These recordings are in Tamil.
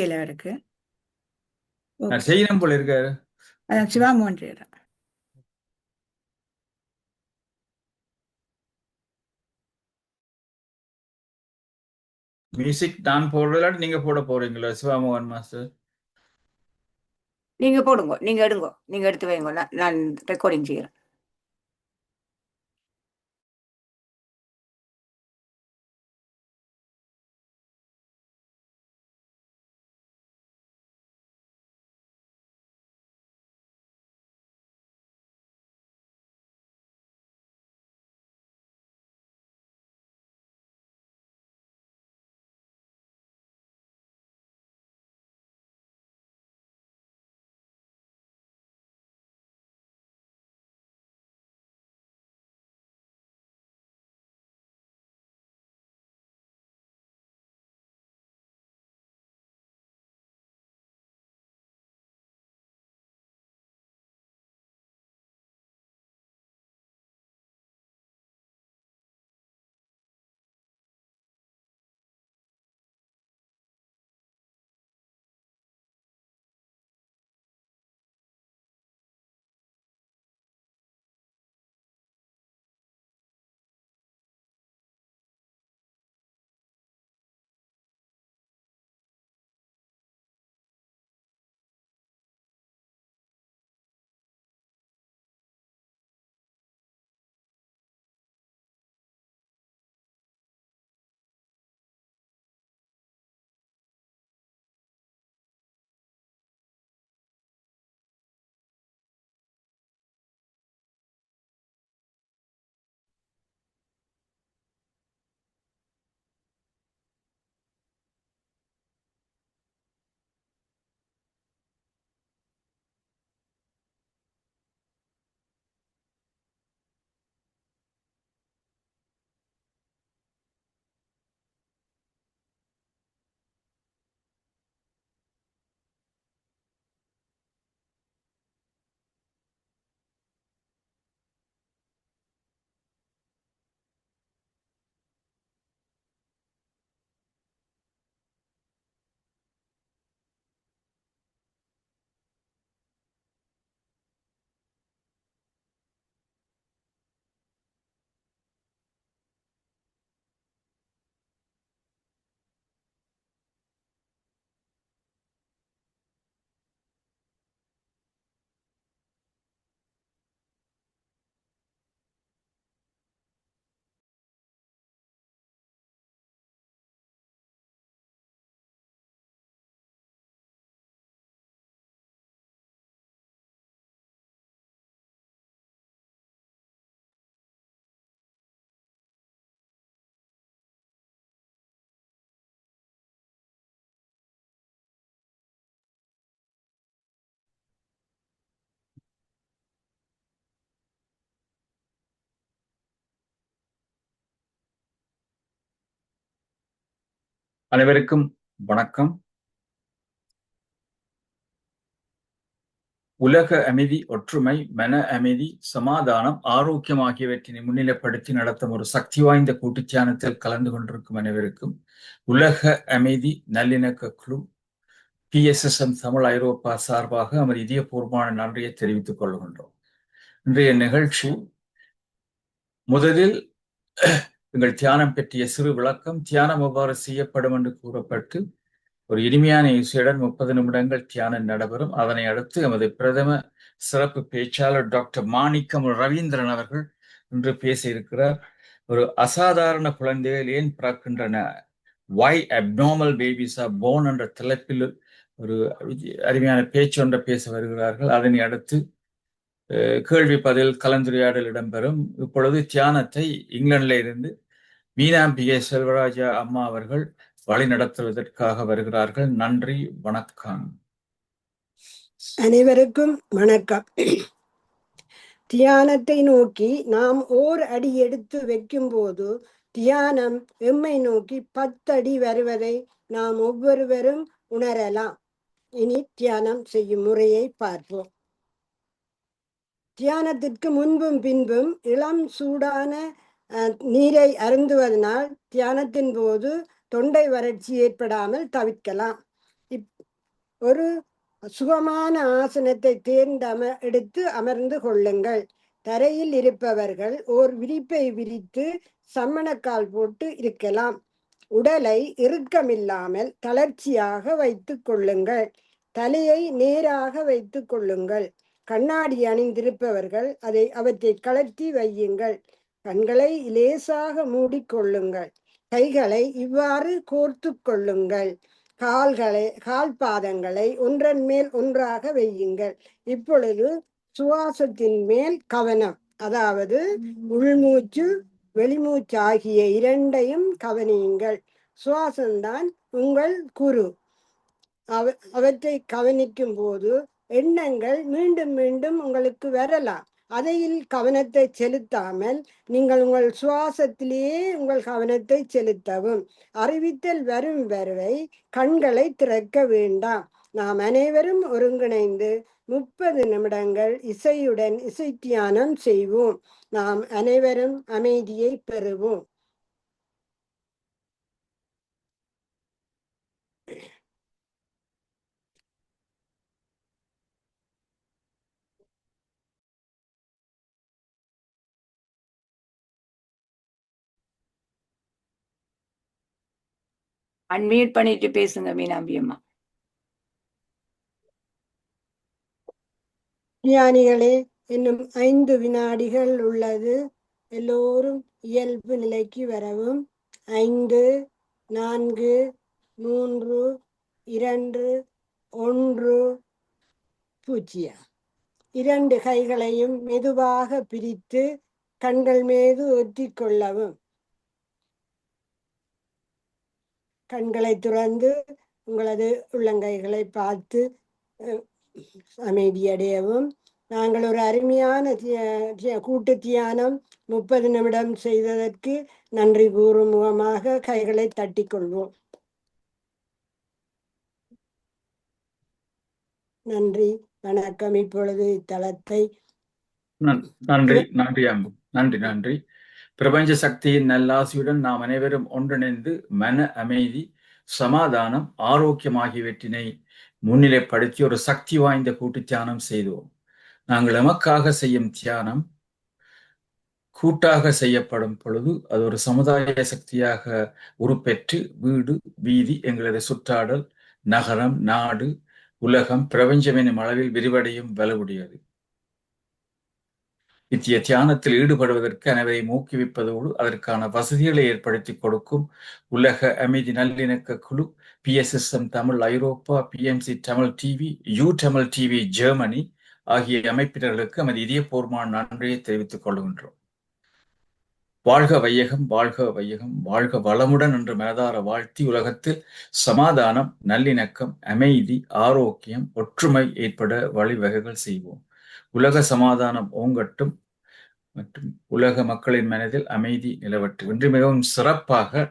தெரியல அவருக்கு. ஓகே. செய்யணும் போல இருக்காரு. அதான் சிவாமோகன் செய்யறேன். மியூசிக் நான் போடுறதா நீங்க போட போறீங்களா சிவாமோகன் மாஸ்டர்? நீங்க போடுங்க, நீங்க எடுங்க, நீங்க எடுத்து வைங்க, நான் ரெக்கார்டிங் செய்யறேன். அனைவருக்கும் வணக்கம். உலக அமைதி, ஒற்றுமை, மன அமைதி, சமாதானம், ஆரோக்கியம் ஆகியவற்றினை முன்னிலைப்படுத்தி நடத்தும் ஒரு சக்தி வாய்ந்த கூட்டுத்தியானத்தில் கலந்து கொண்டிருக்கும் அனைவருக்கும் உலக அமைதி நல்லிணக்க குழு PSSM தமிழ் ஐரோப்பா சார்பாக நமது இதயபூர்வமான நன்றியை தெரிவித்துக் கொள்கின்றோம். இன்றைய நிகழ்ச்சி முதலில் எங்கள் தியானம் பற்றிய சிறு விளக்கம், தியானம் எவ்வாறு செய்யப்படும் என்று கூறப்பட்டு ஒரு இனிமையான இசையுடன் 30 நிமிடங்கள் தியானம் நடைபெறும். அதனை அடுத்து எமது பிரதம சிறப்பு பேச்சாளர் டாக்டர் மாணிக்கம் ரவீந்திரன் அவர்கள் இன்று பேச இருக்கிறார். ஒரு அசாதாரண குழந்தைகள் ஏன் பிறக்கின்றன, Why Abnormal Babies Are Born என்ற தலைப்பில் ஒரு அருமையான பேச்சு ஒன்றை பேச வருகிறார்கள். அதனை அடுத்து கேள்வி பதில் கலந்துரையாடல் இடம்பெறும். இப்பொழுது தியானத்தை இங்கிலாந்துல இருந்து மீனாம்பிகை செல்வராஜா அம்மா அவர்கள் வழி நடத்துவதற்காக வருகிறார்கள். நன்றி, வணக்கம். அனைவருக்கும் வணக்கம். தியானத்தை நோக்கி நாம் ஓர் அடி எடுத்து வைக்கும் போது தியானம் எம்மை நோக்கி 10 அடி வருவதை நாம் ஒவ்வொருவரும் உணரலாம். இனி தியானம் செய்யும் முறையை பார்ப்போம். தியானத்திற்கு முன்பும் பின்பும் இளம் சூடான நீரை அருந்துவதனால் தியானத்தின் போது தொண்டை வறட்சி ஏற்படாமல் தவிர்க்கலாம். ஒரு சுகமான ஆசனத்தை எடுத்து அமர்ந்து கொள்ளுங்கள். தரையில் இருப்பவர்கள் ஓர் விரிப்பை விரித்து சம்மணக்கால் போட்டு இருக்கலாம். உடலை இறுக்கமில்லாமல் தளர்ச்சியாக வைத்துக் கொள்ளுங்கள். தலையை நேராக வைத்துக் கொள்ளுங்கள். கண்ணாடி அணிந்திருப்பவர்கள் அவற்றை கழற்றி வையுங்கள். கண்களை லேசாக மூடிக்கொள்ளுங்கள். கைகளை இவ்வாறு கோர்த்து கொள்ளுங்கள். கால் பாதங்களை ஒன்றன் மேல் ஒன்றாக வையுங்கள். இப்பொழுது சுவாசத்தின் மேல் கவனம், அதாவது உள்மூச்சு வெளிமூச்சு ஆகிய இரண்டையும் கவனியுங்கள். சுவாசம்தான் உங்கள் குரு. அவற்றை கவனிக்கும் போது எண்ணங்கள் மீண்டும் மீண்டும் உங்களுக்கு வரலாம். அதையில் கவனத்தை செலுத்தாமல் நீங்கள் உங்கள் சுவாசத்திலேயே உங்கள் கவனத்தை செலுத்தவும். அறிவித்தல் வரும் வரை கண்களை திறக்க வேண்டாம். நாம் அனைவரும் ஒருங்கிணைந்து 30 நிமிடங்கள் இசையுடன் இசை தியானம் செய்வோம். நாம் அனைவரும் அமைதியை பெறுவோம். அன்மியூட் பண்ணிட்டு பேசுங்க மீனாம்பி அம்மா. ஞானிகளே, இன்னும் 5 வினாடிகள் உள்ளது. எல்லோரும் இயல்பு நிலைக்கு வரவும். 5, 4, 3, 2, 1. 0. 2 கைகளையும் மெதுவாக பிரித்து கண்கள் மீது ஒற்றிக்கொள்ளவும். கண்களை துறந்து உங்களது உள்ளங்கைகளை பார்த்து அமைதியடையவும். நாங்கள் ஒரு அருமையான கூட்டு தியானம் 30 நிமிடம் செய்ததற்கு நன்றி கூறும் முகமாக கைகளை தட்டிக்கொள்வோம். நன்றி, வணக்கம். இப்பொழுது இத்தலத்தை நன்றி. பிரபஞ்ச சக்தியின் நல்லாசியுடன் நாம் அனைவரும் ஒன்றிணைந்து மன அமைதி, சமாதானம், ஆரோக்கியம் ஆகியவற்றினை முன்னிலைப்படுத்தி ஒரு சக்தி வாய்ந்த கூட்டு தியானம் செய்தோம். நாங்கள் எமக்காக செய்யும் தியானம் கூட்டாக செய்யப்படும் பொழுது அது ஒரு சமுதாய சக்தியாக உருப்பெற்று வீடு, வீதி, எங்களது சுற்றாடல், நகரம், நாடு, உலகம், பிரபஞ்சம் எனும் அளவில் விரிவடையும் வலுவுடையது. இத்திய தியானத்தில் ஈடுபடுவதற்கு அனைவரையும் ஊக்குவிப்பதோடு அதற்கான வசதிகளை ஏற்படுத்தி கொடுக்கும் உலக அமைதி நல்லிணக்க குழு, PSSM தமிழ் ஐரோப்பா, PMC Tamil TV, Tamil TV Germany ஆகிய அமைப்பினர்களுக்கு நமது இதயபூர்வமான நன்றியை தெரிவித்துக் கொள்கின்றோம். வாழ்க வையகம், வாழ்க வையகம், வாழ்க வளமுடன் என்று மனதார வாழ்த்தி உலகத்தில் சமாதானம், நல்லிணக்கம், அமைதி, ஆரோக்கியம், ஒற்றுமை ஏற்பட வழிவகைகள் செய்வோம். உலக சமாதானம் ஓங்கட்டும் மற்றும் உலக மக்களின் மனதில் அமைதி நிலவட்டும். இன்று மிகவும் சிறப்பாக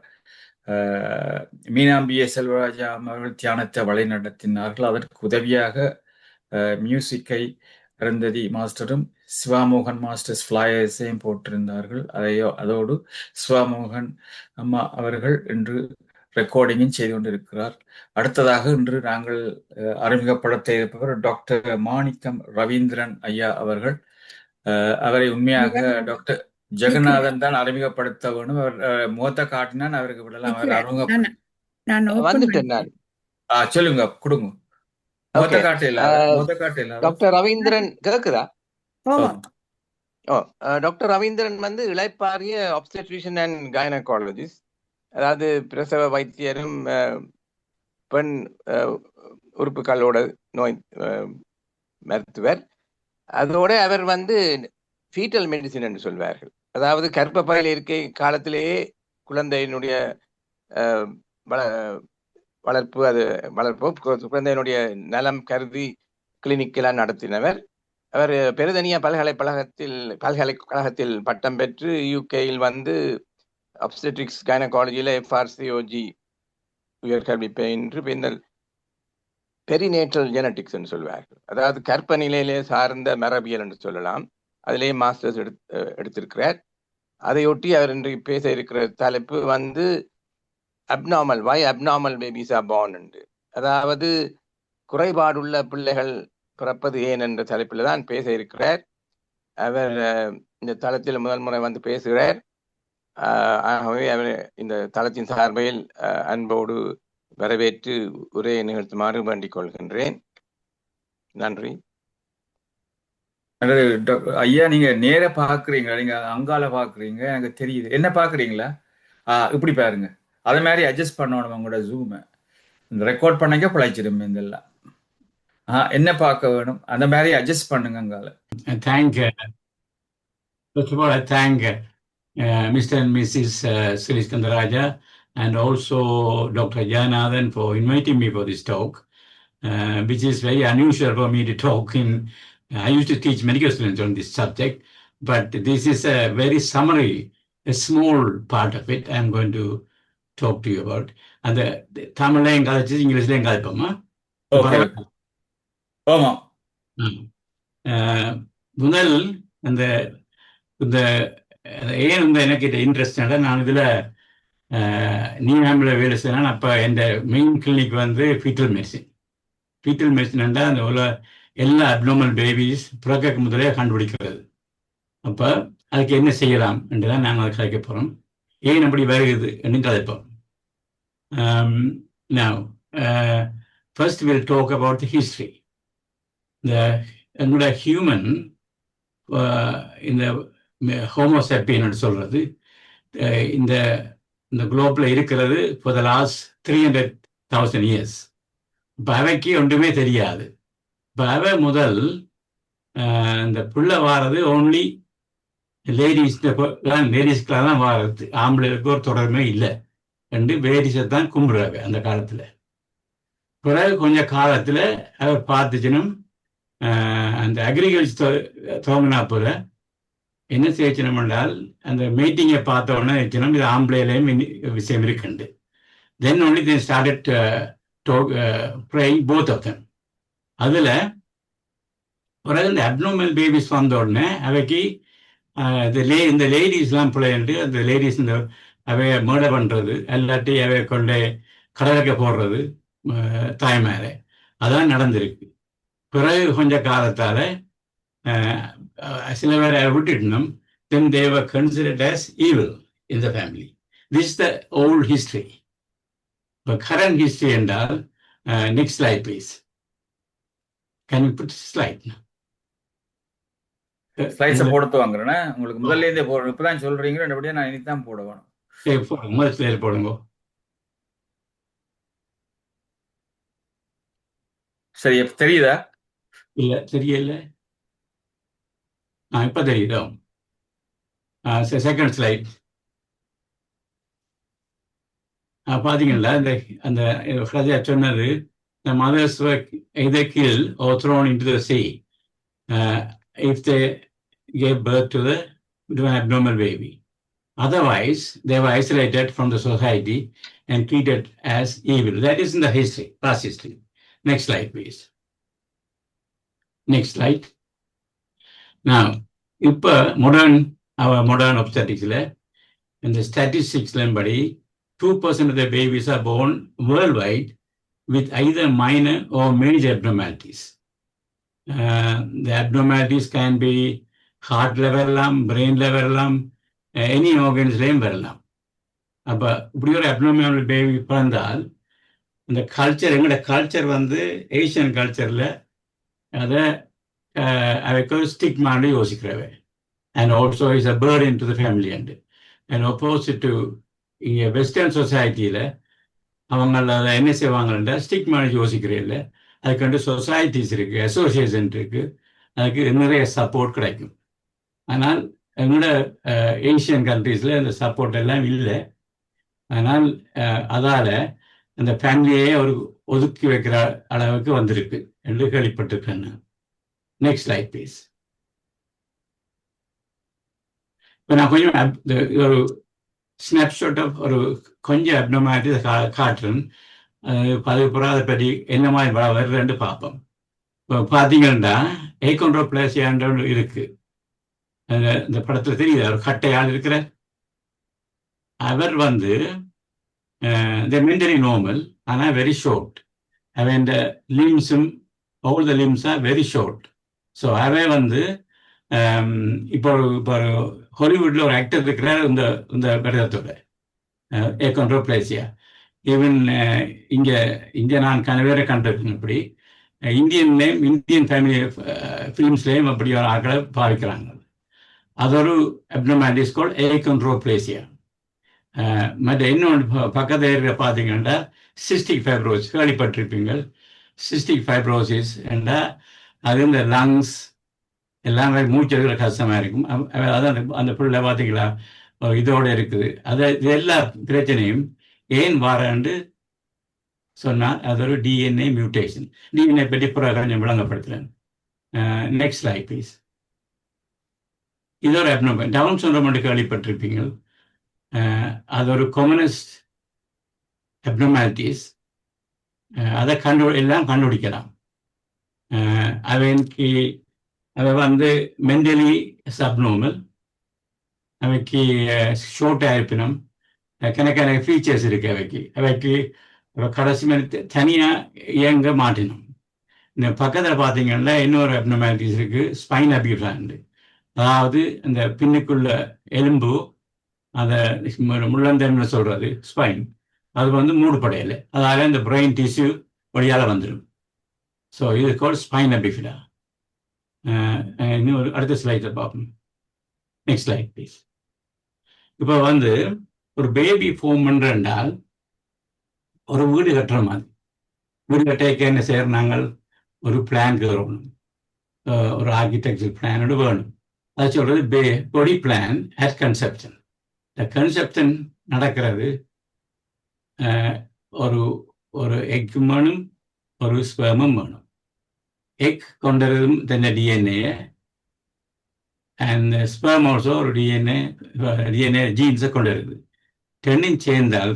மீனாம்பிய செல்வராஜா அவர்கள் தியானத்தை வழிநடத்தினார்கள். அதற்கு உதவியாக மியூசிக்கை அருந்ததி மாஸ்டரும் சிவாமோகன் மாஸ்டர்ஸ் ஃபிளையர்ஸையும் போட்டிருந்தார்கள். அதோடு சிவாமோகன் அம்மா அவர்கள் இன்று ரெக்கார்டிங்கும் செய்து கொண்டிருக்கிறார். அடுத்ததாக இன்று நாங்கள் அறிமுகப்படுத்த இருப்பவர் டாக்டர் மாணிக்கம் ரவீந்திரன் ஐயா அவர்கள். அவரை உண்மையாக டாக்டர் ஜெகநாதன் தான் அறிமுகப்படுத்த வேணும். அவர் முகத்தை காட்டினான், அவருக்கு விடலாம். அவர் சொல்லுங்க, கொடுங்க. முகத்தை காட்டல. டாக்டர் ரவீந்திரன் கேக்குதா? டாக்டர் ரவீந்திரன் வந்து இளைப்பாறிய ஆப்ஸ்டெட்ரிஷியன் அண்ட் கைனகாலஜிஸ்ட், அதாவது பிரசவ வைத்தியரும் பெண் உறுப்புகளோட நோய் மருத்துவர். அதோட அவர் வந்து ஃபீட்டல் மெடிசின் என்று சொல்வார்கள், அதாவது கர்ப்பப்பையில் இருக்கை காலத்திலேயே குழந்தையினுடைய வளர்ப்பு குழந்தையினுடைய நலம் கருதி கிளினிக்கெல்லாம் நடத்தினவர். அவர் பெருதனியா பல்கலைக்கழகத்தில் பட்டம் பெற்று யூகேயில் வந்து அப்ஸ்டெட்ரிக்ஸ் கைனகாலஜியில் FRCOG உயர்கல்வி பயின்று பின்னர் பெரிநேட்டல் ஜெனட்டிக்ஸ் என்று சொல்வார்கள், அதாவது கற்ப நிலையிலே சார்ந்த மரபியல் என்று சொல்லலாம். அதிலேயே மாஸ்டர்ஸ் எடுத்திருக்கிறார். அதையொட்டி அவர் இன்று பேச இருக்கிற தலைப்பு வந்து abnormal, why abnormal babies are born என்று. அதாவது குறைபாடுள்ள பிள்ளைகள் பிறப்பது ஏன் என்ற தலைப்பில் தான் பேச இருக்கிறார். அவர் இந்த தளத்தில் முதல் முறை வந்து பேசுகிறார். ஆகவே அவர் இந்த தளத்தின் சார்பில் அன்போடு வரவேற்று உரையை நிகழ்த்துமாறு வேண்டிக் கொள்கின்றேன். நன்றி. ஐயா, நீங்க நேர பாக்குறீங்களா? நீங்க அங்கால பாக்குறீங்க, எனக்கு தெரியுது. என்ன பாக்குறீங்களா? இப்படி பாருங்க. அதே மாதிரி அட்ஜஸ்ட் பண்ணணும் உங்களோட ஜூமை. இந்த ரெக்கார்ட் பண்ணக்க பிழைச்சிடும் இதெல்லாம். என்ன பார்க்க வேணும் அந்த மாதிரி அட்ஜஸ்ட் பண்ணுங்க அங்கால. Thank first of all, I thank Mr. and Mrs. Sri Skandaraja and also Dr. Janathan for inviting me for this talk, which is very unusual for me to talk in. I used to teach medical students on this subject, but this is a very summary, a small part of it I'm going to talk to you about. And the Tamil language, English language. Okay. ஆமா. முதல் அந்த இந்த ஏன் இந்த எனக்கு இது இன்ட்ரெஸ்டாக நான் இதில் நியூஹாமில் வேலை செய்யணும். அப்போ என் மெயின் கிளினிக் வந்து ஃபீட்டல் மெடிசின்டா அந்த எல்லா அப்நார்மல் பேபிஸ் பிறக்க முதலே கண்டுபிடிக்கிறது. அப்போ அதுக்கு என்ன செய்யலாம் என்று தான் நாங்கள் அதை கதைக்க போகிறோம். ஏன் அப்படி வருகிறது என்று கதைப்போம். Now, first we'll talk about the history. எங்களோட ஹியூமன் இந்த ஹோமோசேப்பியன் சொல்றது இந்த குளோப்ல இருக்கிறது ஃபார் த லாஸ்ட் 300,000 years. இப்போ அவைக்கு ஒன்றுமே தெரியாது. இப்போ அவை முதல் இந்த புள்ள வாரது ஓன்லி லேடிஸ்க்கெலாம் தான் வாரது, ஆம்பளைக்கு ஒரு தொடர்புமே இல்லை. ரெண்டு லேடிஸை தான் கும்பிடுறாங்க அந்த காலத்தில். பிறகு கொஞ்ச காலத்தில் அவர் பார்த்துச்சினும் அந்த அக்ரிகல்ச்சர் துவங்கினா போல என்ன செய்யணும் என்றால் அந்த மீட்டிங்கை பார்த்த உடனே வச்சணும் இது ஆம்பளையிலையும் விஷயம் இருக்குண்டு. Then only they started praying both of them. அதில் பிறகு இந்த அப்நார்மல் பேபிஸ் வந்த உடனே அவைக்கு இந்த லேடிஸ்லாம் பிள்ளைண்டு அந்த லேடிஸ் இந்த அவைய மர்டர் பண்ணுறது எல்லாட்டி அவைய கொண்டு கடலுக்கு போடுறது தாய் மேலே அதான் நடந்திருக்கு. பிறகு கொஞ்ச காலத்தால் சில பேரை விட்டுட்டோம். then they were considered as evil in the family. This is the old history. But current history என்றால் next slide please. Can you put slide? ஸ்லைட்ஸை போடுத்து வாங்குறேன்னா உங்களுக்கு முதல்ல இருந்தே போடணும். இப்பதான் சொல்றீங்க அப்படியே நான் இனித்தான் போட வேணும். முதல் ஸ்லைட் போடுங்க. சரி, தெரியுதா? இல்ல தெரியல. இப்ப தெரியுதோ? செகண்ட் ஸ்லைட் பாத்தீங்களா? அந்த சொன்னது the mothers were either killed or thrown into the sea if they gave birth to an abnormal baby. Otherwise, they were isolated from the society and treated as evil. That is in the history, past history. Next slide, please. Next slide. Now, இப்போ modern obstetricsல இந்த ஸ்டாட்டிஸ்டிக்ஸ்லாம் படி 2% of the babies are born worldwide with either minor or major abnormalities. The abnormalities can be heart level, brain level, any organs வரலாம். அப்போ இப்படி ஒரு abnormal பேபி பிறந்தால் இந்த கல்ச்சர், எங்களோட கல்ச்சர் வந்து ஏஷியன் கல்ச்சரில் அதை அவைக்கு ஒரு ஸ்டிக்மான்னு யோசிக்கிறவை. And also is a burden to the family. And opposite to இங்கே வெஸ்டர்ன் சொசைட்டியில் அவங்க அதை என்ன செய்வாங்கன்னா ஸ்டிக்மான்னு யோசிக்கிறதில்ல. அதுக்கு வந்து சொசைட்டிஸ் இருக்குது, அசோசியேஷன் இருக்குது, அதுக்கு நிறைய சப்போர்ட் கிடைக்கும். ஆனால் எங்களோட ஏஷியன் கண்ட்ரீஸில் இந்த சப்போர்ட் எல்லாம் இல்லை. ஆனால் அதால் அந்த ஃபேமிலியே ஒரு ஒதுக்கி வைக்கிற அளவுக்கு வந்திருக்கு என்று கேள்விப்பட்டிருக்கேன். Next slide please. இப்போ நான் கொஞ்சம் ஒரு ஸ்னாப்ஷாட் ஆஃப் ஒரு கொஞ்சம் அப்னார்மாலிட்டி காட்டுறேன். அது புறம் அதை பற்றி என்ன மாதிரி வருதுன்னு பார்ப்போம். இப்போ பார்த்தீங்கன்னா ஏகோண்ட்ரோப்ளாசியான்ற இருக்கு. இந்த படத்தில் தெரியுது, அவர் கட்டையால் இருக்கிற அவர் வந்து மென்டலி நார்மல், ஆனால் வெரி ஷார்ட். அவன் லிம்ஸும் all the limbs are very short. So அவன் வந்து இப்போ இப்போ ஹாலிவுட்ல ஒரு ஆக்டர் இருக்கிறார் இந்த விரதத்தோட ஏகோண்ட்ரோப்ளேசியா. ஈவன் இங்கே நான் வேற கண்டிருக்கேன். இப்படி இந்தியன் ஃபேமிலி ஃபிலிம்ஸ்லேயும் அப்படி ஒரு ஆட்களை பாவிக்கிறாங்க. அது ஒரு அப்னார்மாலிட்டிஸ் கால்ட் ஏகோண்ட்ரோப்ளேசியா. மற்ற இன்னொன்று பக்கத்தில் இருக்கிற பார்த்தீங்கன்னா சிஸ்டிக் ஃபைப்ரோசிஸ் கேள்விப்பட்டிருப்பீங்க. சிஸ்டிக் ஃபைப்ரோசிஸ் என்றால் அது இந்த லங்ஸ் எல்லாம் மூச்சு எடுக்கிற கஷ்டமாக இருக்கும். அதான் அந்த புள்ள பார்த்தீங்களா இதோட இருக்குது. இது எல்லா பிரச்சனையும் ஏன் வாரன்னு சொன்னால் அது ஒரு டிஎன்ஏ மியூட்டேஷன். டிஎன்ஏ பற்றி கொஞ்சம் விளங்கப்படுத்துகிறேன். Next slide please. இது ஒரு அப்னார்மல் டவுன் சிண்ட்ரோம் கேள்விப்பட்டிருப்பீங்க. அது ஒரு காமனஸ்ட் அப்னார்மாலிட்டிஸ். அதை எல்லாம் கண்டுபிடிக்கலாம். அவ வந்து மென்டலி சப்நார்மல், அவைக்கு ஷோர்ட்டாக இருப்பினும் கணக்கான ஃபீச்சர்ஸ் இருக்கு. அவைக்கு கடைசி தனியாக இயங்க மாட்டினோம். இந்த பக்கத்தில் பார்த்தீங்கன்னா இன்னொரு அப்னார்மாலிட்டிஸ் இருக்கு, ஸ்பைன் அபியூராண்டு. அதாவது இந்த பின்னுக்குள்ள எலும்பு, அதை முள்ளந்தன்னு சொல்றது ஸ்பைன், அது வந்து மூடுபடையலை. அதால இந்த பிரெயின் டிஷ்யூ வழியால் வந்துடும். ஸோ இது கால் ஸ்பைன் அபிஃபிடா. இன்னும் அடுத்த ஸ்லைடில் பார்ப்போம். Next slide please. இப்போ வந்து ஒரு பேபி ஃபார்ம் பண்ணுறால் ஒரு வீடு கட்டுற மாதிரி. வீடு கட்ட என்ன செய்யறோம், நாங்கள் ஒரு பிளான் கேட்கணும், ஒரு ஆர்கிடெக்சர் பிளானோடு வேணும். அது சொல்றது பாடி பிளான் அட் கன்செப்ஷன். இந்த கன்செப்ஷன் நடக்கிறது ஒரு எக் வேணும், ஒரு ஸ்பெர்மும் வேணும். எக் கொண்டதும் தன்னை டிஎன்ஏ அண்ட் ஸ்பெர்ம் ஆல்சோ ஒரு டிஎன்ஏ ஜீன்ஸை கொண்டிருக்குது. ரெண்டும் சேர்ந்தால்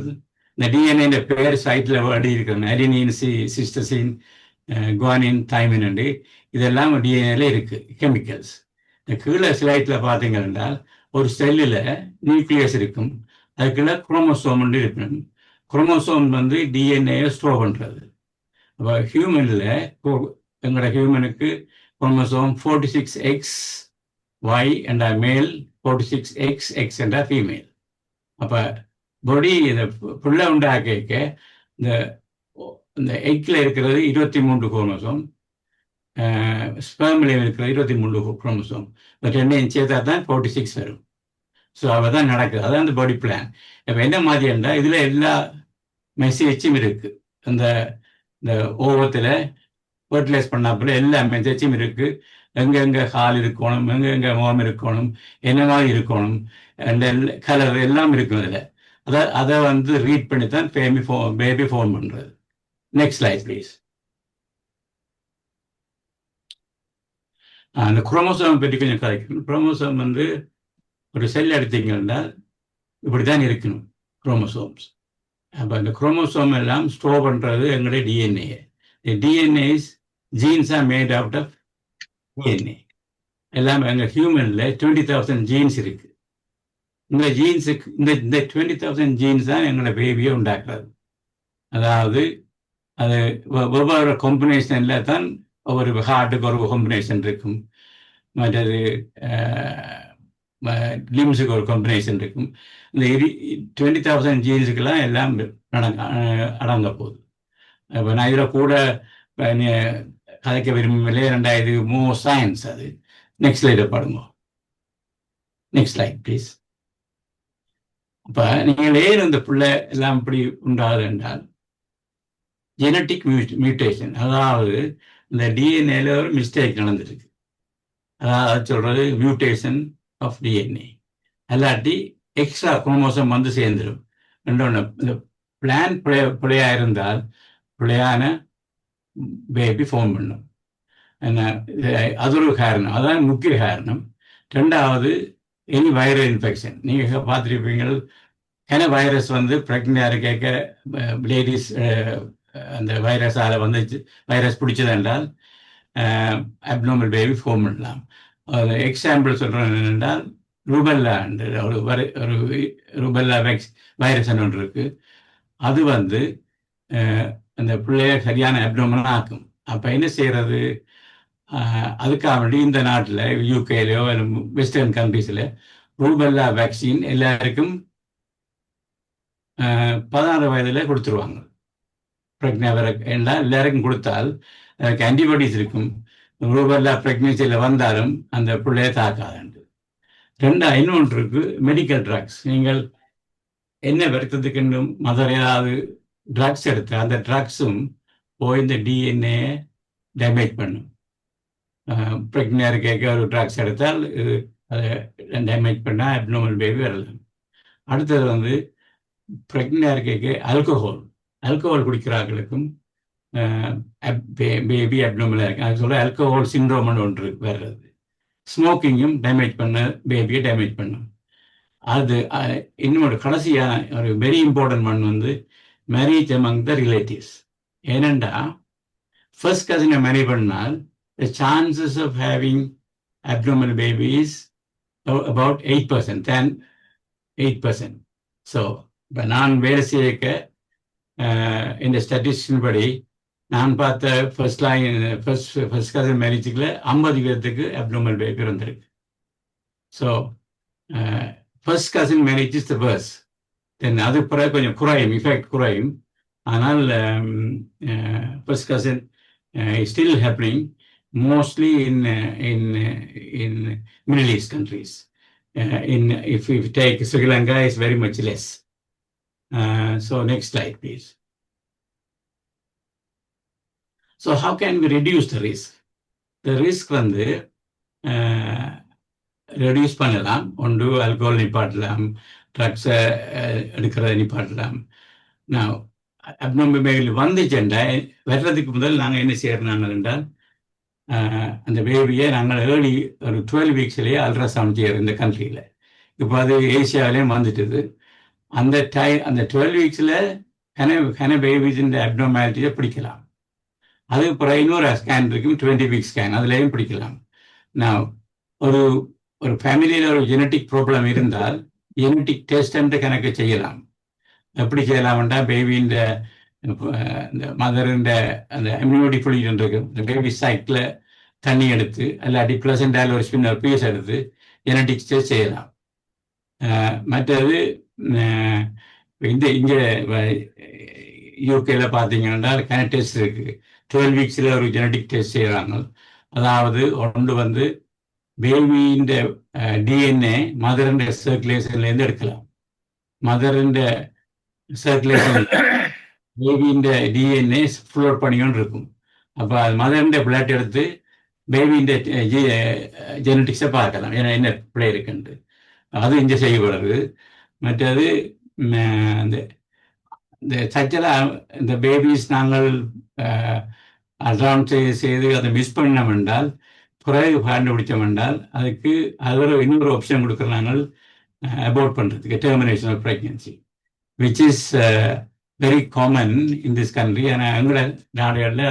இந்த டிஎன்ஏ பேர் சைட்டில் வடி இருக்கிற அடினின், சிஸ்டசின், குவானின், தைமின், இதெல்லாம் டிஎன்ஏல இருக்கு கெமிக்கல்ஸ். இந்த கீழே ஸ்லைட்டில் பார்த்தீங்கன்னா ஒரு செல்லில் நியூக்ளியஸ் இருக்கும், அதுக்குள்ள குரோமோசோம் இருக்கணும். குரோமோசோம் வந்து டிஎன்ஏ ஸ்டோர் பண்ணுறது. அப்போ ஹியூமனில் எங்களோட ஹியூமனுக்கு குரோமோசோம் 46XY என்ற மேல், 46XX என்ற ஃபீமேல். அப்போ பாடி இதை புள்ள உண்டாக்க இந்த எக்கில் இருக்கிறது 23 குரோமோசோம், ஸ்பெர்மில் இருக்கிறது 23 குரோமோசோம். ரெண்டையும் சேர்த்தா தான் 46 வரும். ஸோ அவள் தான் நடக்குது. அதான் அந்த பாடி பிளான். இப்போ என்ன மாதிரி இருந்தால் இதில் எல்லா மெசேஜும் இருக்கு. இந்த ஓவத்தில் ஃபர்டிலைஸ் பண்ணாப்புல எல்லா மெசேஜும் இருக்கு. எங்கெங்கே கால் இருக்கணும், எங்கெங்கே முகம் இருக்கணும், என்ன மாதிரி இருக்கணும், அந்த கலர் எல்லாம் இருக்கும். அதில் அதை வந்து ரீட் பண்ணி தான் பேபி ஃபார்ம் பண்ணுறது. Next slide please. அந்த குரோமோசோம் பற்றி கொஞ்சம் கதைக்கணும். குரோமோசோம் வந்து ஒரு செல் எடுத்தீங்கன்னா இப்படி தான் இருக்கணும் குரோமோசோம்ஸ். அப்போ அந்த குரோமோசோம் எல்லாம் ஸ்டோர் பண்ணுறது எங்களுடைய DNA. DNAs genes are made out of DNA. எல்லாம் எங்கள் ஹியூமனில் 20,000 ஜீன்ஸ் இருக்கு. இந்த ஜீன்ஸுக்கு இந்த 20,000 ஜீன்ஸ் தான் எங்களோட பேபியை உண்டாக்குறது. அதாவது அது ஒவ்வொரு காம்பினேஷனில் தான் ஒவ்வொரு ஹார்ட்டுக்கு ஒரு காம்பினேஷன் இருக்கும், மற்றது லிம்ஸுக்கு ஒரு காம்பினேஷன் இருக்கும். இந்த 20,000 ஜீன்ஸுக்கெல்லாம் எல்லாம் அடங்க போகுது. இப்போ நான் இதில் கூட கதைக்க விரும்பவில்லை. இது மோர் சயின்ஸ். அது நெக்ஸ்ட் ஸ்லைடை பாருங்க. Next slide please. அப்போ நீங்கள் ஏன் இந்த பிள்ளை எல்லாம் இப்படி உண்டாது என்றால் ஜெனட்டிக் மியூட்டேஷன், அதாவது இந்த டிஎன்ஏல ஒரு மிஸ்டேக் நடந்துருக்கு. அதாவது சொல்றது மியூட்டேஷன் ஆஃப் டிஎன்ஏ. அல்லாட்டி எக்ஸ்ட்ரா குரோமோசோம் வந்து சேர்ந்துடும். ரெண்டொன்று, இந்த பிளான் பிழையா இருந்தால் பிழையான பேபி ஃபார்ம் பண்ணும். அது ஒரு காரணம், அதான் முக்கிய காரணம். ரெண்டாவது, எனி வைரல் இன்ஃபெக்ஷன். நீங்கள் பார்த்துருப்பீங்க, ஏன்னா வைரஸ் வந்து ப்ரெக்னென்ட் இருக்க லேடிஸ் அந்த வைரஸால் வந்து வைரஸ் பிடிச்சது என்றால் அப்நார்மல் பேபி ஃபார்ம் பண்ணலாம். எக்ஸாம்பிள் சொல்கிறேன் என்னென்றால் ருபெல்லா ஒரு ருபெல்லா வைரஸ் ஒன்று இருக்குது. அது வந்து அந்த பிள்ளைய சரியான அப்டோமன் ஆக்கும். அப்போ என்ன செய்யறது? அதுக்காக வேண்டி இந்த நாட்டில் யூகேலையோ வெஸ்டர்ன் கண்ட்ரீஸில் ரூபெல்லா வேக்சின் எல்லாருக்கும் 16 வயதில் கொடுத்துருவாங்க. எல்லாருக்கும் கொடுத்தால் அதுக்கு ஆன்டிபாடிஸ் இருக்கும். ரூபெல்லா பிரெக்னன்சியில் வந்தாலும் அந்த பிள்ளைய தாக்காது. இன்னொன்று இருக்கு மெடிக்கல் ட்ரக்ஸ். நீங்கள் என்ன வருத்தத்துக்கு மதர் ஏதாவது ட்ரக்ஸ் எடுத்து அந்த ட்ரக்ஸும் போய் இந்த டிஎன்ஏ டேமேஜ் பண்ணும். ப்ரெக்னென்ட் கேட்க ஒரு ட்ரக்ஸ் எடுத்தால் அதை டேமேஜ் பண்ணால் அப்நார்மல் பேபி வரலாம். அடுத்தது ப்ரெக்னென்ட் கேட்க ஆல்கோஹால் குடிக்கிறார்களுக்கும் பேபி அப்நார்மலாக இருக்கு. அது சொல்ல ஆல்கோஹால் சிண்ட்ரோம்னு ஒன்று வர்றது. ஸ்மோக்கிங்கும் டேமேஜ் பண்ண பேபியை டேமேஜ் பண்ணும். அது இன்னொரு கடைசியான ஒரு very important one marriage among the relatives. ஏனெண்டா ஃபர்ஸ்ட் கசினை மேரி பண்ணால் the chances of having abnormal baby is about 8%, than 8%. So, இப்போ நான் வேலை செய்ய இந்த ஸ்டாட்டிஸ்டிக்ஸ் படி நான் பார்த்த ஃபர்ஸ்ட் கசின் மேரேஜுக்குள்ள 50% அப்நார்மல் பேபி வந்திருக்கு. So first cousin marriage is the worse. Then அது பிறகு கொஞ்சம் குறையும், இஃபெக்ட் குறையும். ஆனால் first cousin still happening mostly in Middle East countries. If we take Sri Lanka, it's very much less. So next slide, please. So how can we reduce the risk? The risk reduce பண்ணலாம். ஒன்று ஆல்கோஹால் நிப்பாட்டலாம், ட்ரக்ஸை எடுக்கிறத நிப்பாட்டலாம். நான் அப்நார்மல் பேபி வந்துச்சுண்டா வர்றதுக்கு முதல் நாங்கள் என்ன செய்யறோம் என்றால் அந்த பேபியை நாங்கள் ஏர்லி ஒரு 12 வீக்ஸ்லேயே அல்ட்ராசவுண்ட் செய்யறோம் இந்த கண்ட்ரியில். இப்போ அது ஏசியாவிலேயும் வந்துட்டுது. அந்த 12 வீக்ஸில் கன பேபிஸின் அப்நார்மாலிட்டியை பிடிக்கலாம். அதுக்கு பிறகு இன்னொரு ஸ்கேன் இருக்கும், 20 வீக் ஸ்கேன், அதுலேயும் பிடிக்கலாம். நான் ஒரு ஃபேமிலியில் ஒரு ஜெனட்டிக் ப்ராப்ளம் இருந்தால் ஜெனட்டிக் டெஸ்ட் கணக்கு செய்யலாம். எப்படி செய்யலாம்டா, பேபியின் இந்த மதருன்ற அந்த இம்யூனிட்டி ஃப்ளூயிட் இருக்கு, இந்த பேபி சைக்கிள் தண்ணி எடுத்து இல்லாட்டி பிளசண்டால் ஒரு ஸ்பின்னர் பீஸ் எடுத்து ஜெனட்டிக்ஸ் டெஸ்ட் செய்யலாம். மற்றது இங்கே யூகேல பார்த்தீங்கன்னா கன டெஸ்ட் இருக்கு. 12 வீக்ஸில் ஒரு ஜெனட்டிக் டெஸ்ட் செய்கிறாங்க. அதாவது ஒன்று பேபியின் டிஎன்ஏ மதருன்ற சர்க்குலேஷன்லேருந்து எடுக்கலாம். மதருன்ற சர்க்குலேஷன் பேபியின் டிஎன்ஏ ஃப்ளோட் பண்ணிக்கொண்டு இருக்கும். அப்போ அது மதருடைய பிளட் எடுத்து பேபியின் ஜெனட்டிக்ஸை பார்க்கலாம், ஏன்னா என்ன பிள்ளை இருக்குன்ட்டு. அது இங்கே செய்யப்படுறது. மற்றது இந்த சர்ச்சில் இந்த பேபிஸ் நாங்கள் அல்ட்ராசவுண்ட் செய்து அதை மிஸ் பண்ணோம் என்றால், பிறகு கண்டுபிடிச்சோம் என்றால் அதுக்கு அது இன்னொரு ஆப்ஷன் கொடுக்குறாங்க அபோர்ட் பண்ணுறதுக்கு, termination of pregnancy, which is very common in this country. ஆனால் எங்களோட நாடுகளில்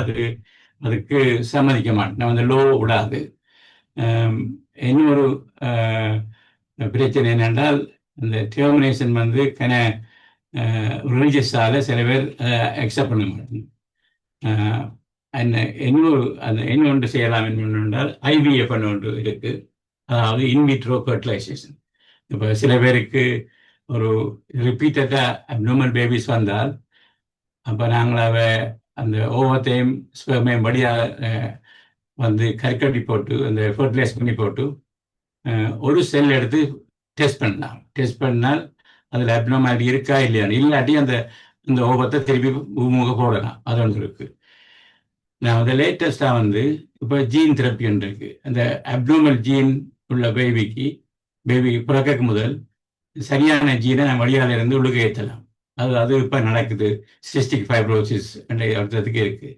அதுக்கு சம்மதிக்க மாட்டேன், அந்த லோ விடாது. இன்னொரு பிரச்சனை என்னென்றால், இந்த டெர்மினேஷன் ரிலீஜியஸால் சில பேர் அக்செப்ட் பண்ண மாட்டேன். இன்னொன்று செய்யலாம் என்றால் ஐவிஎஃப் ஒன்று இருக்குது, அதாவது இன்விட்ரோ ஃபெர்டிலைசேஷன். இப்போ சில பேருக்கு ஒரு ரிப்பீட்டடாக அப்நார்மல் பேபிஸ் வந்தால், அப்போ நாங்கள் அந்த ஓவத்தையும் ஸ்பெர்மையும் படியாக கறிக்கட்டி போட்டு அந்த ஃபெர்டிலைஸ் பண்ணி போட்டு ஒரு செல் எடுத்து டெஸ்ட் பண்ணலாம். டெஸ்ட் பண்ணால் அதில் அப்நார்மாலிட்டி இருக்கா இல்லையான்னு, இல்லாட்டி அந்த ஓவத்தை திருப்பி பூமுக போடலாம். அது ஒன்று இருக்குது. நான் அந்த லேட்டஸ்டாக இப்போ ஜீன் தெரப்பி ஒன்று இருக்குது. அந்த அப்நார்மல் ஜீன் உள்ள பேபி பிறக்க முதல் சரியான ஜீனை நம்ம வழியால் இருந்து உள்ளுக்கு ஏற்றலாம். அது இப்போ நடக்குது. சிஸ்டிக் ஃபைப்ரோசிஸ் அடுத்ததுக்கு இருக்குது.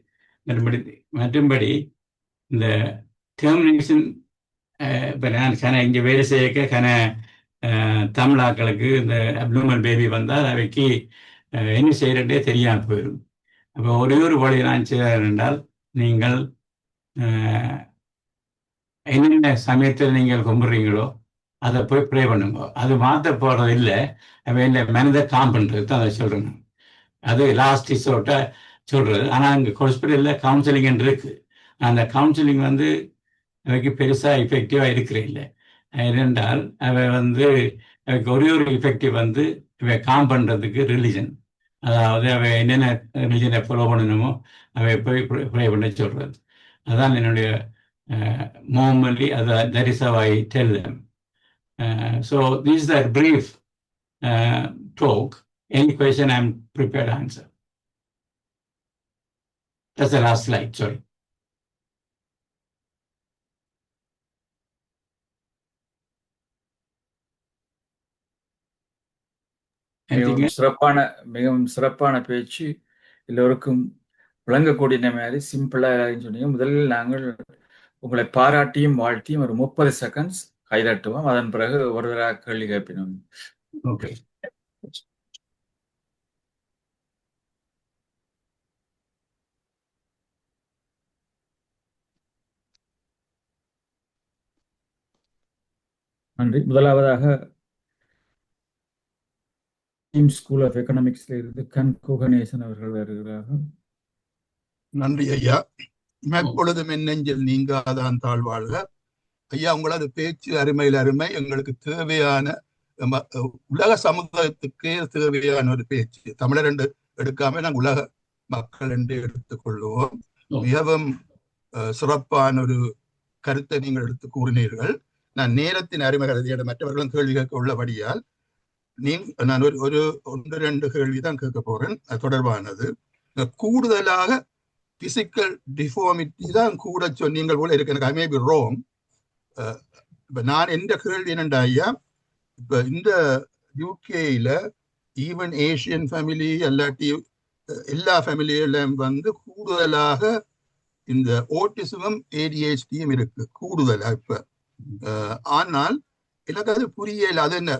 மற்றும்படி இந்த டெர்மினேஷன் இப்போ நான் இங்கே வேலை செய்ய தமிழாக்களுக்கு இந்த அப்நார்மல் பேபி வந்தால் அவைக்கு என்ன செய்கிறதே தெரியாமல் போயிடும். அப்போ ஒரே ஒரு வழி நான் செய்கிறேன் என்றால், நீங்கள் என்னென்ன சமயத்தில் நீங்கள் கும்பிட்றீங்களோ அதை போய் ப்ரே பண்ணுங்க. அது மாற்ற போகிறது இல்லை, அவன் மனதை காம் பண்ணுறது தான் அதை சொல்கிறேன். அது லாஸ்ட் ரிசோர்ட்டை சொல்றது. ஆனா அங்க ஹாஸ்பிட்டல்ல கவுன்சிலிங் இருக்கு. அந்த கவுன்சிலிங் வந்து அவைக்கு பெருசா எஃபெக்டிவா இருக்கிற இல்லை. ஏனென்றால் அவை வந்து அவைக்கு ஒரே ஒரு எஃபெக்டிவ் வந்து இவை காம் பண்றதுக்கு ரிலிஜன், அதாவது அவை என்னென்ன ரிலிஜனை ஃபாலோ பண்ணணுமோ அவை போய் ப்ரே பண்ண சொல்றது. அதான் என்னுடைய normally that is how I tell them. So this is a brief talk. Any question, I'm prepared to answer. That's the last slide, sorry. Anything else? மிகவும் சிறப்பான பேச்சு, எல்லோருக்கும் விளங்கக்கூடிய மாதிரி சிம்பிளா சொன்னீங்க. முதலில் நாங்கள் உங்களை பாராட்டியும் வாழ்த்தியும் ஒரு 30 செகண்ட்ஸ் கைதட்டுவோம். அதன் பிறகு ஒருவராக கேள்வி கேட்பினோம். Okay. நன்றி. முதலாவதாக டீம் ஸ்கூல் ஆஃப் எக்கனாமிக்ஸ்ல இருந்து கணேசன் அவர்கள் வருகிறார்கள். நன்றி ஐயா. மேற்பொழுதும் என் நெஞ்சில் நீங்காதான் தாழ்வாழ்க. ஐயா, உங்களது பேச்சு அருமையில் அருமை. எங்களுக்கு தேவையான உலக சமூகத்துக்கே தேவையான ஒரு பேச்சு. தமிழர் என்று எடுக்காம நாங்கள் உலக மக்கள் என்று எடுத்துக்கொள்வோம். மிகவும் சிறப்பான ஒரு கருத்தை நீங்கள் எடுத்து கூறினீர்கள். நான் நேரத்தின் அருமை கருதிய மற்றவர்களும் கேள்வி கேட்க உள்ளபடியால் நான் ஒரு 1-2 கேள்வி தான் கேட்க போறேன். அது தொடர்பானது. கூடுதலாக பிசிக்கல் டிஃபார்மிட்டி தான் கூட சொன்னீங்கள் போல இருக்கு. எனக்கு ஐ மே பி ராங். இப்ப நான் எந்த கேள்வி என்னண்டா ஐயா, இப்ப இந்த யூகேல ஈவன் ஏசியன் ஃபேமிலி அல்லாட்டி எல்லா ஃபேமிலியிலும் வந்து கூடுதலாக இந்த ஓட்டிசமும் ADHDயும் இருக்கு கூடுதலா இப்ப. ஆனால் எனக்கு அது புரியல. அது என்ன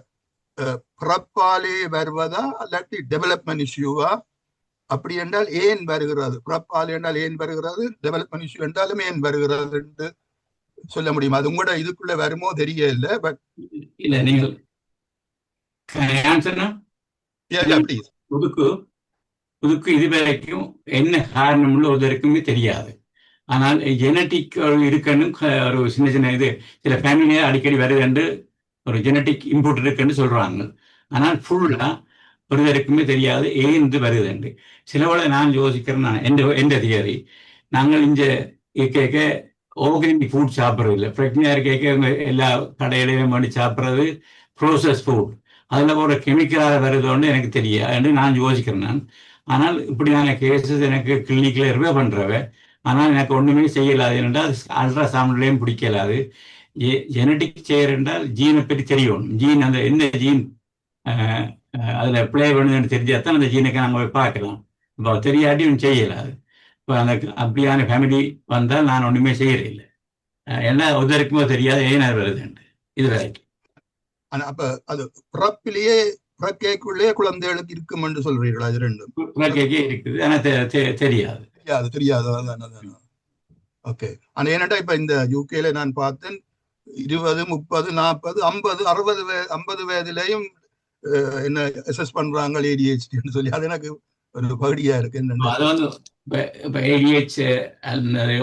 பிறப்பாலே வருவதா அல்லாட்டி டெவலப்மெண்ட் இஷ்யூவா? அப்படி என்றால் ஏன் வருகிறது? பிறப்பாலே என்றால் ஏன் வருகிறது, டெவலப்மெண்ட் இஷ்யூ என்றாலும் ஏன் வருகிறது என்று சொல்ல முடியுமா? அது கூட இதுக்குள்ள வருமோ தெரியல. பட் இல்ல, நீங்கள் புதுக்கு இதுவரைக்கும் என்ன காரணம் உள்ள ஒருவருக்குமே தெரியாது. ஆனால் ஜெனட்டிக் இருக்குன்னு ஒரு சின்ன சின்ன இது சில ஃபேமிலியே அடிக்கடி வருது என்று ஒரு ஜெனட்டிக் இன்புட் இருக்குன்னு சொல்றாங்க. ஆனால் ஃபுல்லா ஒருவருக்குமே தெரியாது ஏன் இது வருதுண்டு. சிலவளை நான் யோசிக்கிறேன். நான் எந்த தியரி, நாங்கள் இங்க கேட்க ஆர்கானிக் ஃபுட் சாப்பிட்றது இல்லை. பிரச்சனையாக கேட்க எல்லா கடையிலையும் பண்ணி சாப்பிட்றது ப்ரோசஸ் ஃபுட். அதில் ஒரு கெமிக்கலாக வருதோன்னு எனக்கு தெரியாது நான் யோசிக்கிறேன் நான். ஆனால் இப்படியான கேசஸ் எனக்கு கிளினிக்கில் ரிவே பண்ணுறவ. ஆனால் எனக்கு ஒன்றுமே செய்யலாது. என்றால் அல்ட்ராசவுண்ட்லேயும் பிடிக்கலாது. ஜெனட்டிக் செய்யற என்றால் ஜீனை பற்றி தெரியணும். ஜீன் அந்த என்ன ஜீன் அதில் பிளே பண்ணுதுன்னு தெரிஞ்சாதான் அந்த ஜீனுக்கு நாங்கள் போய் பார்க்கலாம். இப்போ தெரியாட்டியும் செய்யலாது. இப்போ அந்த அப்படியான ஃபேமிலி வந்தால் நான் ஒன்றுமே செய்யறதில்லை. ஏன்னா ஒருத்தருக்குமே தெரியாது ஏன் அது வருதுன்ட்டு இது வரைக்கும். அப்ப அது பிறப்பிலேயே பிறக்கைக்குள்ளே குழந்தைகளுக்கு இருக்கும் என்று சொல்றீங்களா? அது ரெண்டும் பிறக்கைக்கே இருக்குது, ஆனால் தெரியாது. தெரியாது. ஓகே. ஆனா ஏன்னாட்டா இப்ப இந்த யூகேல நான் பார்த்தேன் 20, 30, 40, 50, 60, 50 வயதிலையும் என்ன அசஸ் பண்றாங்க ADHD சொல்லி. அது எனக்கு ஒரு பகுதியா இருக்கு. அது வந்து இப்போ ADHD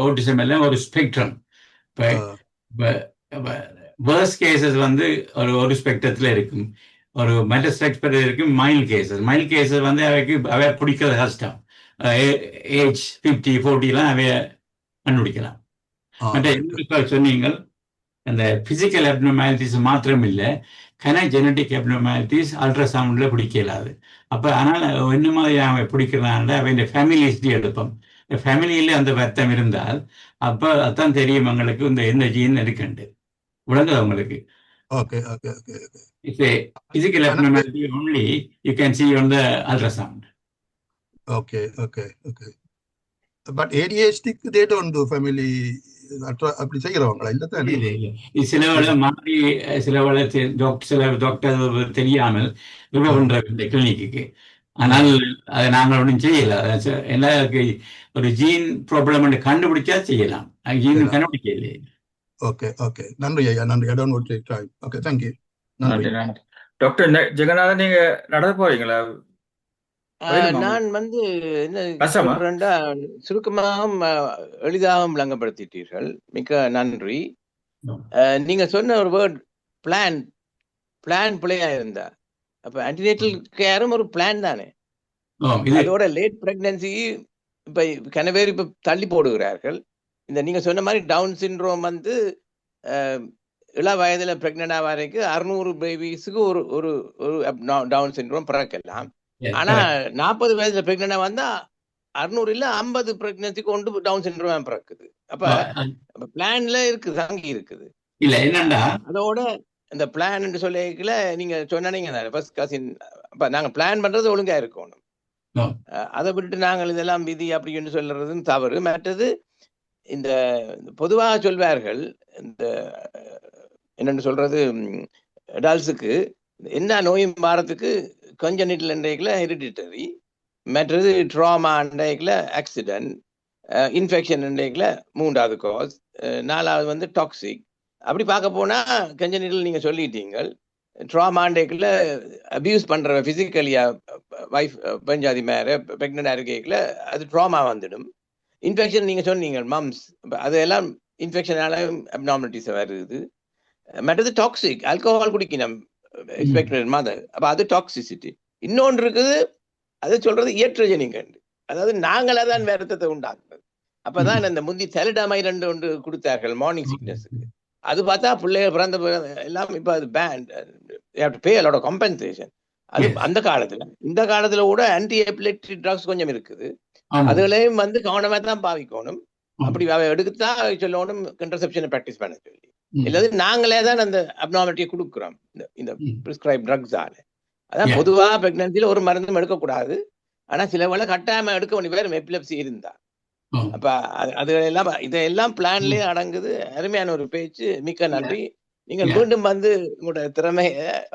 ஆட்டிசம் எல்லாம் ஒரு ஸ்பெக்ட்ரம். இப்போ வேர்ஸ்ட் கேசஸ் வந்து ஒரு ஸ்பெக்ட்ரத்துல இருக்கும், ஒரு மற்ற ஸ்பெக்ட்ரத்தில் இருக்கும் மைல்ட் கேசஸ் வந்து அவை பிடிக்கிறது கஷ்டம். ஏஜ் 50, 40 அவைய கண்டுபிடிக்கலாம். மற்ற சொன்னீங்க அந்த பிசிக்கல் அப்னார்மாலிட்டிஸ் மாத்திரம் இல்லை, ஜெனட்டிக் அப்னார்மாலிட்டிஸ் அல்ட்ராசவுண்ட்ல பிடிக்கலாது. அப்போ ஆனால் என்ன மாதிரி அவன் பிடிக்கிறான்ல அவன் இந்த ஃபேமிலி ஹிஸ்ட்ரி எடுப்போம். ஃபேமிலியில அந்த வருத்தம் இருந்தால் அப்போ அதான் தெரியும் எங்களுக்கு இந்த எந்த ஜீன் இருக்குண்டு விளங்குது உங்களுக்கு. It's a physical abnormality only you can see on the ultrasound. Okay. But ADHD they don't do family அப்படி செய்யறவங்களா? இல்ல, சில வேளை மாறி சில வேளை டாக்டர் தெரியாமல் பண்ற கிளினிக்கு. ஆனால் அதை நாங்கள் ஒன்றும் செய்யல. என்ன ஒரு ஜீன் ப்ராப்ளம் கண்டுபிடிச்சா செய்யலாம், ஜீன் கண்டுபிடிக்க இல்லையே. ஓகே. நன்றி ஐயா, நன்றி. I don't want to take time. Okay, thank you. நன்றி. டாக்டர் ஜெகநாதன், நீங்க நடந்து போறீங்களா? வேணுமா நான் வந்து என்ன கஷ்டமா? சொல்றேன்டா, சுருக்கமாகவும் எளிதாகவும் விளங்கப்படுத்திட்டீர்கள். மிக்க நன்றி. நீங்க சொன்ன ஒரு வேர்ட் பிளான் பிள்ளையா இருந்தா, அப்ப ஆன்டினேட்டல் கேரும் ஒரு பிளான் தானே. அதோட லேட் பிரெக்னன்சி இப்ப கன பேர் இப்ப தள்ளி போடுகிறார்கள். இந்த நீங்க சொன்ன மாதிரி டவுன் சிண்ட்ரோம் வந்து இள வயதுல பிரெக்னென்ட் ஆவரைக்கும் 600 பேபிஸுக்கு ஒரு ஒரு ஒரு டவுன் சிண்ட்ரோம் பிறக்கலாம். ஆனா 40 வயதுல பிரெக்னென்ட் வந்தா 600 இல்ல 50 பிரெக்னன்சிக்கு ஒன்று டவுன் சிண்ட்ரோம் பிறக்குது. அப்ப பிளான்ல இருக்குது, தங்கி இருக்குது. இல்ல என்னண்டா அதோட இந்த பிளான் என்று சொல்லிக்கல நீங்க சொன்னீங்க ஃபர்ஸ்ட் கசின். அப்ப நாங்க பிளான் பண்றது ஒழுங்கா இருக்கணும். அதை விட்டு நாங்கள் இதெல்லாம் விதி அப்படின்னு சொல்றதுன்னு தவறு. மற்றது இந்த பொதுவாக சொல்வார்கள், இந்த என்னன்னு சொல்றது, அடால்ட்ஸுக்கு என்ன நோயும் வாரத்துக்கு கன்ஜெனிட்டல் இன்றைக்குல ஹெரிடிட்டரி, மற்றது ட்ராமா இன்றைக்குல ஆக்சிடென்ட், இன்ஃபெக்ஷன் இன்றைக்குல 3வது காஸ், 4வது வந்து டாக்ஸிக். அப்படி பார்க்க போனா கன்ஜெனிட்டல் நீங்க சொல்லிட்டீங்க. ட்ராமாண்டேக்குள்ள அபியூஸ் பண்ற பிசிக்கலியா வைஃப் பஞ்சாதி மேல பிரெக்னென்ட் இருக்கேக்குல அது ட்ராமா வந்துடும். இன்ஃபெக்ஷன் நீங்க சொன்னீங்க மம்ஸ், அதெல்லாம் இன்ஃபெக்ஷனால அப்நார்மலிட்டிஸ் வருது. மற்றது டாக்ஸிக், ஆல்கோஹால் குடிக்கணும் எக்ஸ்பெக்டட் மதர், அப்ப அது டாக்ஸிசிட்டி. இன்னொன்று இருக்குது, அது சொல்றது இயற்றஜனிக், அதாவது நாங்களே தான் வருத்தத்தை உண்டாக்குறது. அப்பதான் இந்த முந்தி தெலிடாமைட் ஒன்று கொடுத்தார்கள் மார்னிங் சிக்னஸுக்கு. அது பார்த்தா பிள்ளைகள் பிறந்த எல்லாம் இப்ப அது பேண்ட், பே அலோட காம்பன்சேஷன். அது அந்த காலத்துல, இந்த காலத்துல கூட ஆன்டி எபிலெப்டிக் ட்ரக்ஸ் கொஞ்சம் இருக்குது, அதுகளையும் வந்து கவனமா தான் பாவிக்கணும். அப்படி எடுக்கத்தா சொல்லணும் கன்ட்ரசெப்ஷனை பிராக்டிஸ் பண்ண சொல்லி. இல்லாது நாங்களே தான் அந்த அப்நார்மாலிட்டியை கொடுக்குறோம் இந்த பிரிஸ்கிரைப் ட்ரக்ஸால. அதான் பொதுவா பிரெக்னன்சில ஒரு மருந்தும் எடுக்கக்கூடாது. ஆனா சில வேளை கட்டாயமா எடுக்க வேண்டிய பேர் எபிலெப்சி இருந்தா. அப்ப அதெல்லாம் இதெல்லாம் பிளான்லயே அடங்குது. அருமையான ஒரு பேச்சு, மிக்க நன்றி. நீங்கள் மீண்டும் வந்து உங்களோட திறமை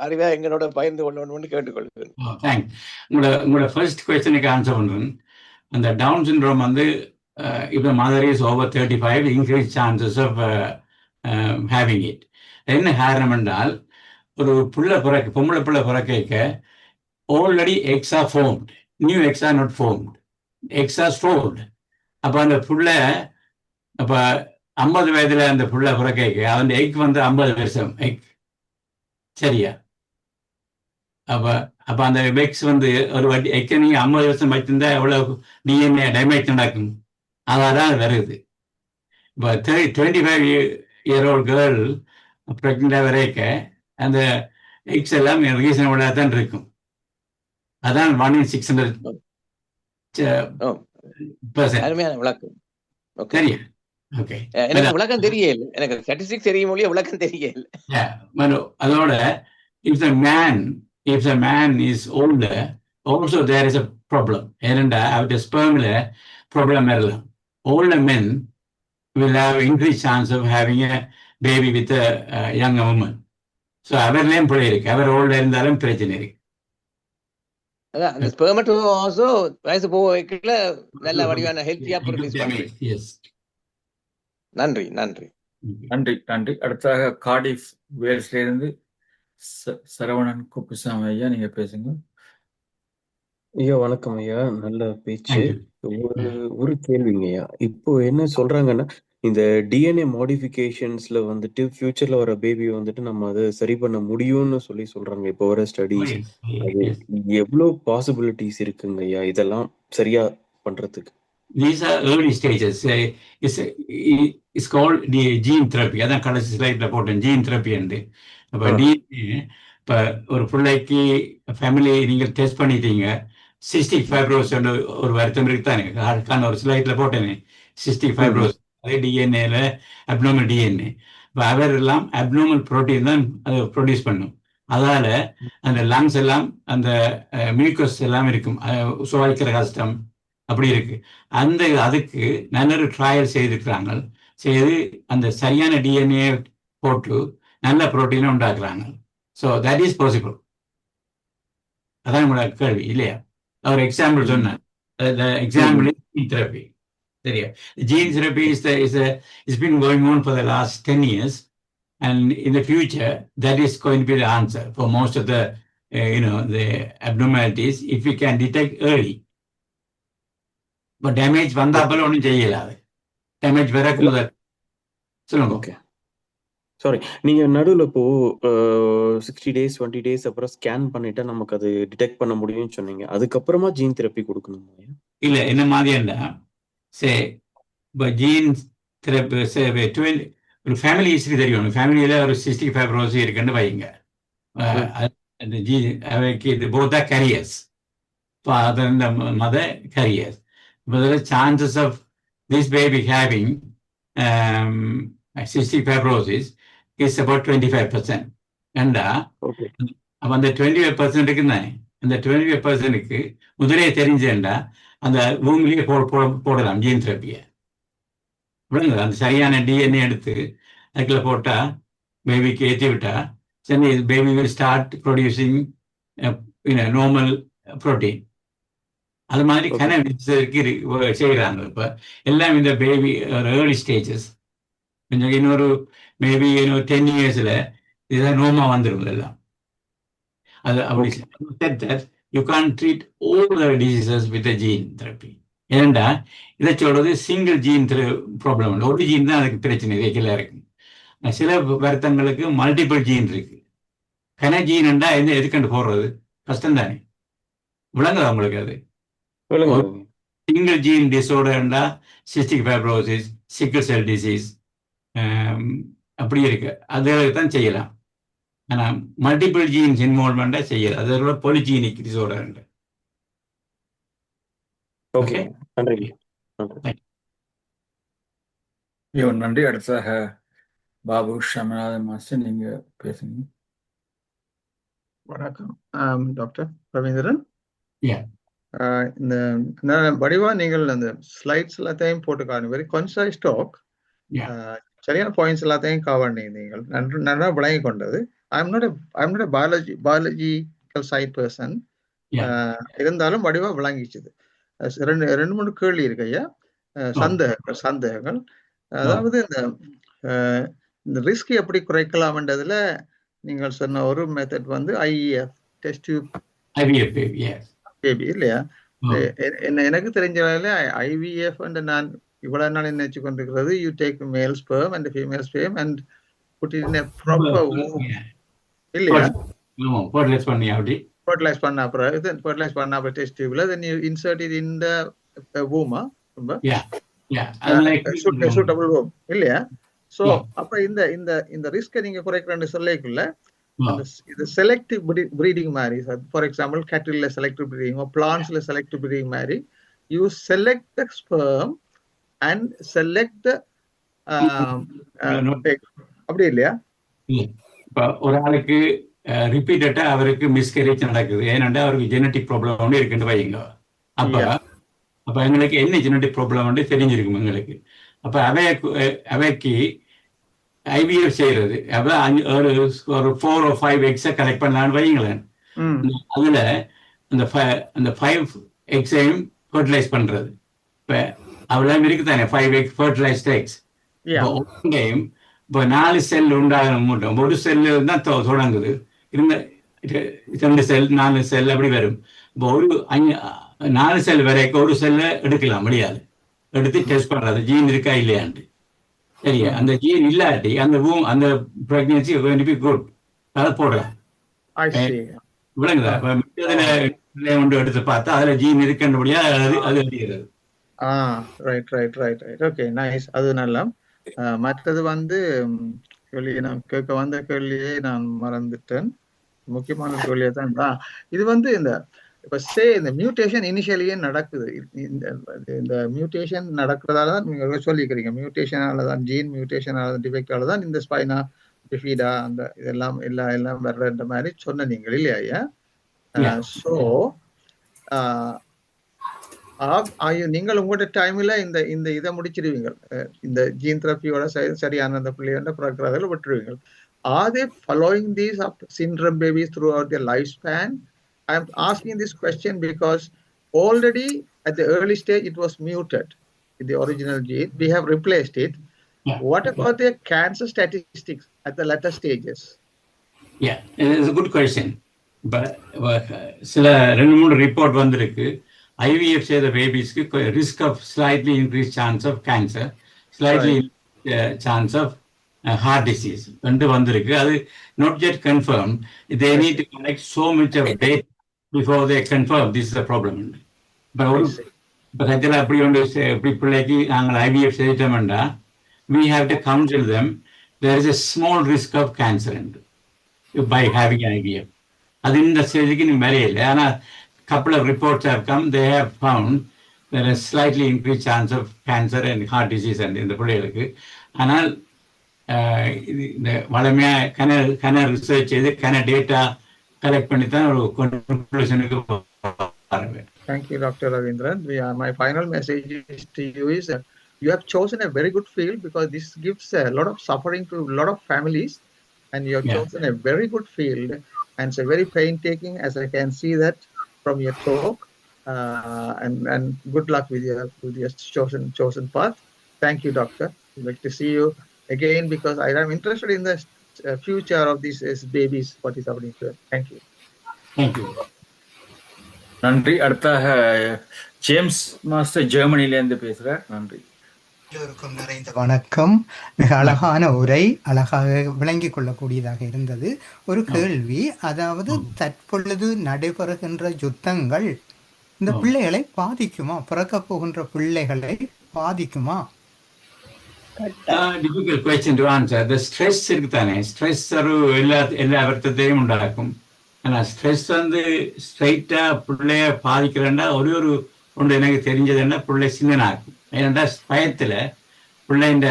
அறிவை எங்களோட பகிர்ந்து கொள்ளணும்னு கேட்டுக்கொள்கிறேன். உங்களோட ஃபர்ஸ்ட் क्वेश्चனுக்கு ஆன்சர் பண்றேன். அந்த டவுன் சிண்ட்ரோம் வந்து if the mother is over 35, increased chances of having it. என்ன காரணம் என்றால், ஒரு பொம்பளை புள்ள பிறக்க already eggs are formed, new eggs are not formed, eggs are stored. அப்ப அந்த புள்ள அப்ப 50 வயதுல அந்த புள்ள பிறக்க அந்த எக் வந்து 50 வருஷம் எக், சரியா? அப்ப அந்த எக்ஸ் வந்து ஒரு வாட்டி எக்கை நீங்க 50 வருஷம் வச்சிருந்தா எவ்வளவு டிஎன்ஏ டேமேஜ் நடக்கும், அதான் வருது. இப்போ 25-year-old கேர்ள் பிரெக்னெண்டா வரைக்க அந்த எக்ஸ் எல்லாம் ரீசனபிளா தான் இருக்கும். அதான் 1 in 600. அருமையான விளக்கம். சரியா? ஓகே, எனக்கு விளக்கம் தெரியல, எனக்கு ஸ்டாட்டிஸ்டிக்ஸ் தெரியும், விளக்கம் தெரியல. அதோட if the man is older, also there is a problem. ஏனென்றா அவருடைய ஸ்பெர்ம்ல ப்ராப்ளம் வரலாம். Older men will have increased chance of having a baby with a young woman. So அவர்லயும் பிள்ளை இருக்கு, அவர் ஓல்டா இருந்தாலும் பிரச்சனை இருக்கு. அதான் அந்த ஸ்பெர்மட்டோசோ வயசு போகல நல்ல வடிவான ஹெல்த்தியா ப்ரொடியூஸ் பண்ணுது. நன்றி நன்றி நன்றி நன்றி. அடுத்ததாக கார்டிஃப் வேல்ஸ்ல இருந்து சரவணன் குப்புசாமி ஐயா, நீங்க பேசுங்க. ஐயா வணக்கம் ஐயா, நல்ல பேச்சு. ஒரு கேள்விங்க ஐயா, இப்போ என்ன சொல்றாங்கன்னா, இந்த டிஎன்ஏ மாடிஃபிகேஷன்ஸ்ல வந்துட்டு ஃபியூச்சர்ல வர பேபி வந்துட்டு நம்ம அதை சரி பண்ண முடியும்னு சொல்றாங்க. இப்போ வர ஸ்டடீஸ் அது எவ்வளவு பாசிபிலிட்டிஸ் இருக்குங்க ஐயா இதெல்லாம் சரியா பண்றதுக்கு? These are early stages. It's called the gene therapy. அதான் கடைசி ஸ்லைட்ல போட்டேன், gene therapy. அப்ப டிஎன்ஏ இப்ப ஒரு பிள்ளைக்கு ஃபேமிலி நீங்க டெஸ்ட் பண்ணிட்டீங்க, சிஸ்டிக் ஃபைப்ரோஸ் ஒரு வருத்தம் இருக்குதானே, அதுக்கான ஒரு ஸ்லைட்ல போட்டேனே சிஸ்டிக் ஃபைப்ரோஸ், அதே டிஎன்ஏல அப்நார்மல் டிஎன்ஏ. இப்போ அவர் எல்லாம் அப்நார்மல் புரோட்டீன் தான் அதை ப்ரொடியூஸ் பண்ணும். அதால அந்த லங்ஸ் எல்லாம் அந்த மியூக்கஸ் எல்லாம் இருக்கும், சுவாய்க்கிற கஷ்டம் அப்படி இருக்கு. அதுக்கு நல்ல ட்ரையல் செய்திருக்கிறாங்க, செய்து அந்த சரியான டிஎன்ஏ போட்டு நல்ல புரோட்டீனை உண்டாக்குறாங்க. So that is possible. அதான் உங்களோட கேள்வி இல்லையா? ஒரு எக்ஸாம்பிள் சொன்னேன். Example gene therapy. சரியா? Gene therapy is been going on for the last 10 years, and in the future that is going to be the answer for most of the the abnormalities if we can detect early. But damage வந்தாப்பல ஒன்றும் செய்யலாது. டேமேஜ் வரக்கு முதல் சொல்லுங்க. Okay, sorry. நீங்க நடுவில் இப்போ 60 days 20 days அப்புறம் ஸ்கேன் பண்ணிட்டா நமக்கு அது டிடெக்ட் பண்ண முடியும்னு சொன்னீங்க. அதுக்கப்புறமா ஜீன் தெரப்பி கொடுக்கணுமா? இல்ல என்ன மாதிரியா சே இப்போ ஜீன் தெரப்பி ஒரு ஃபேமிலி ஹிஸ்டரி தெரியும். ஃபேமிலியில ஒரு சிஸ்டிக் ஃபைப்ரோஸ் இருக்குன்னு வைங்க. அந்த ஜீன் அவைக்கு இது both are careers. father and the mother carriers. But the chances of this baby having cystic fibrosis is about 25%. And அப்போ அந்த 25% இருக்குன்னு அந்த 25%க்கு முதலே தெரிஞ்சேன்டா அந்த பூமியிலேயே போடலாம் ஜீன் தெரப்பியை. விளங்குது? அந்த சரியான டிஎன்ஏ எடுத்து அதுக்குள்ள போட்டா பேபிக்கு ஏற்றி விட்டா சரி baby will start producing normal protein. அது மாதிரி செய்கிறாங்க. இப்போ எல்லாம் இந்த பேபி ஏர்லி ஸ்டேஜஸ் கொஞ்சம் இன்னொரு மேபி 10 yearsல இதுதான் நோமா வந்துடும் எல்லாம். அது அப்படி you can treat all the diseases with gene therapy. ஏன்டா இதை சொல்றது சிங்கிள் ஜீன் ப்ராப்ளம் இல்லை. ஒரு ஜீன் தான் அதுக்கு பிரச்சனை இதைக்கெல்லாம் இருக்கு. சில வருத்தங்களுக்கு மல்டிபிள் ஜீன் இருக்கு. ஜீன்டா எதுக்கண்டு போடுறது கஷ்டம் தானே. விளங்குதா உங்களுக்கு? அது சிங்கிள் ஜீன் டிஸார்டர்ண்டா சிஸ்டிக் ஃபைப்ரோசிஸ், சிக்கிள் செல் டிசீஸ் அப்படி இருக்கு. அதுகளுக்கு தான் செய்யலாம். ஆனால் மல்டிபிள் ஜீன்ஸ் இன்வால்வ்மெண்ட்டாக செய்யலாம். அதோட பொலிஜீனிக் டிஸார்டர். ஓகே, நன்றி. நன்றி. அடுத்ததாக பாபு ஷமநாதன் மாஸ்டர், நீங்க பேசுங்க. வணக்கம் டாக்டர் ரவீந்திரன். இந்த வடிவா நீங்கள் அந்த ஸ்லைட்ஸ் எல்லாத்தையும் போட்டு காணும். Very concise talk. சரியான பாயிண்ட்ஸ் எல்லாத்தையும் கவர் நீங்கள் நல்லா விளங்கி கொண்டது. I'm not biological side person. இருந்தாலும் வடிவா விளங்கிச்சுது. ரெண்டு மூணு கேள்வி இருக்கு ஐயா. சந்தேகங்கள். அதாவது இந்த ரிஸ்க் எப்படி குறைக்கலாம்ன்றதுல நீங்கள் சொன்ன ஒரு மெத்தட் வந்து IVF டெஸ்ட் டியூப் பேபி இல்லையா? எனக்கு தெரிஞ்ச IVF நான் இவ்வளவு நாள் நினைச்சு கொண்டிருக்கிறது, you take male sperm and female sperm and put it in a proper womb இல்லையா? ஃபெர்டிலைஸ் பண்ண அப்புறம் டெஸ்ட் டியூப்ல then you insert it in the womb. Suitable womb இல்லையா? சோ அப்ப இந்த ரிஸ்கை நீங்க குறைக்கிறேன்னு சொல்லிக்குள்ள இது செலக்டிவ் ப்ரீடிங் மாதிரி, ஃபார் எக்ஸாம்பிள் கேட்டில்ல செலக்டிவ் ப்ரீடிங், பிளான்ட்ஸ்ல செலக்டிவ் ப்ரீடிங் மாதிரி, you select the sperm and select அப்படி இல்லையா? இப்போ ஒரு ஆளுக்கு ரிப்பீட்டடா அவருக்கு மிஸ்கேரேஜ் நடக்குது. ஏன்னா அவருக்கு ஜெனட்டிக் ப்ராப்ளம் ஒன்று இருக்குன்னு வைங்க. அப்ப எங்களுக்கு என்ன ஜெனட்டிக் ப்ராப்ளம் ஒன்று தெரிஞ்சிருக்கும் எங்களுக்கு. அப்ப அவைக்கு IVF செய்யறது ஒரு 4 or 5 eggs கலெக்ட் பண்ணலான்னு வைங்களேன். அதுல அந்த 5 eggs-ஐயும் ஃபெர்டிலைஸ் பண்றது. இப்ப அவ்வளவு இருக்குதானே 5 eggs ஃபெர்டிலைஸ்ட் eggs. இப்போ 4 செல் உண்டாகணும். மூட்டம் ஒரு செல்லு தான் தொடங்குது. 2 செல் 4 செல் அப்படி வரும். இப்போ ஒரு 4 செல் வரைக்கும் ஒரு செல்ல எடுக்கலாம் முடியாது. எடுத்து டெஸ்ட் பண்றது ஜீன் இருக்கா இல்லையாண்டு. சரியா? அந்த ஜீன் இல்லாட்டி அந்த பிரெக்னன்சி குட் அதை போடலாம். விளங்குதா? ஒன்று எடுத்து பார்த்தா அதுல ஜீன் இருக்குன்றபடியா அது அறிகிறது. ரைட். Okay, nice. அது நல்லா. மற்றது வந்து கேள்வி நான் கேட்க வந்த கேள்வியே நான் மறந்துட்டேன். முக்கியமான கேள்வியை தான் இது வந்து இந்த மியூட்டேஷன் இனிஷியலியே நடக்குது. இந்த மியூட்டேஷன் நடக்கிறதால தான் நீங்க சொல்லிக்கிறீங்க. மியூட்டேஷனால தான், ஜீன் மியூட்டேஷனால தான், டிஃபெக்டால தான் இந்த ஸ்பைனா பிஃபிடா அந்த இதெல்லாம் எல்லாம் வர்ற மாதிரி சொன்ன நீங்கள் இல்லையா? ஸோ நீங்கள் உங்களோட டைம்ல இந்த இதை முடிச்சிருவீங்க. இந்த ஜீன் தெரப்பியோட சரியான அந்த பிள்ளையோட பிறக்கிறதில் விட்டுருவீங்க. Are they following these up syndrome babies throughout their lifespan? I am asking this question because already at the early stage it was muted in the original gene. We have replaced it. What about their cancer statistics at the later stages? Yeah, it's a good question. சில 2-3 ரிப்போர்ட் வந்திருக்கு. IVF செய்த பேபிஸ்க்கு risk of slightly increase chance of cancer, slightly chance of heart disease வந்து வந்திருக்கு. அது not yet confirm. they need to collect so much of data before they confirm this is a problem. இப்போ சத்தியில் அப்படி ஒன்று இப்படி பிள்ளைக்கு நாங்கள் IVF செய்தோம்னா we have to counsel them there is a small risk of cancer by having IVF. அது இந்த ஸ்டேஜுக்கு நீ வரையில்லை. ஆனால் couple of reports have come, they have found there is slightly increased chance of cancer and heart disease and இந்த பிள்ளைகளுக்கு. ஆனால் இந்த வளமையாக கன ரிசர்ச் செய்து டேட்டா கலெக்ட் பண்ணி தான் ஒரு கன்க்ளூஷனுக்கு வருவேன். Thank you, Dr. Ravindran. My final message to you is that you have chosen a very good field because this gives a lot of suffering to a lot of families, and you have chosen a very good field, and it's a very painstaking, as I can see that from your talk. And good luck with your chosen path. Thank you, Doctor. I'd like to see you again because I am interested in the future of these babies. What is happening to them? Thank you. Thank you. நன்றி. அடுத்தாக ஜேம்ஸ் மாஸ்டர் ஜெர்மனிலேருந்து பேசுகிறார். நன்றி. எல்லோருக்கும் நிறைந்த வணக்கம். மிக அழகான உரை, அழகாக விளங்கிக் கொள்ளக்கூடியதாக இருந்தது. ஒரு கேள்வி, அதாவது தற்பொழுது நடைபெறுகின்ற யுத்தங்கள் இந்த பிள்ளைகளை பாதிக்குமா? பிறக்க போகின்ற பிள்ளைகளை பாதிக்குமா? Difficult question to answer. The stress இருக்குதானே, ஸ்ட்ரெஸ் ஒரு எல்லா வருத்தத்தையும் உண்டாக்கும். ஆனால் ஸ்ட்ரெஸ் வந்து ஸ்ட்ரைட்டா பிள்ளைய பாதிக்கிறேன்னா ஒரு ஒன்று எனக்கு தெரிஞ்சதுன்னா பிள்ளை சின்னனாக்கும். ஏன்னா பயத்தில் பிள்ளை இந்த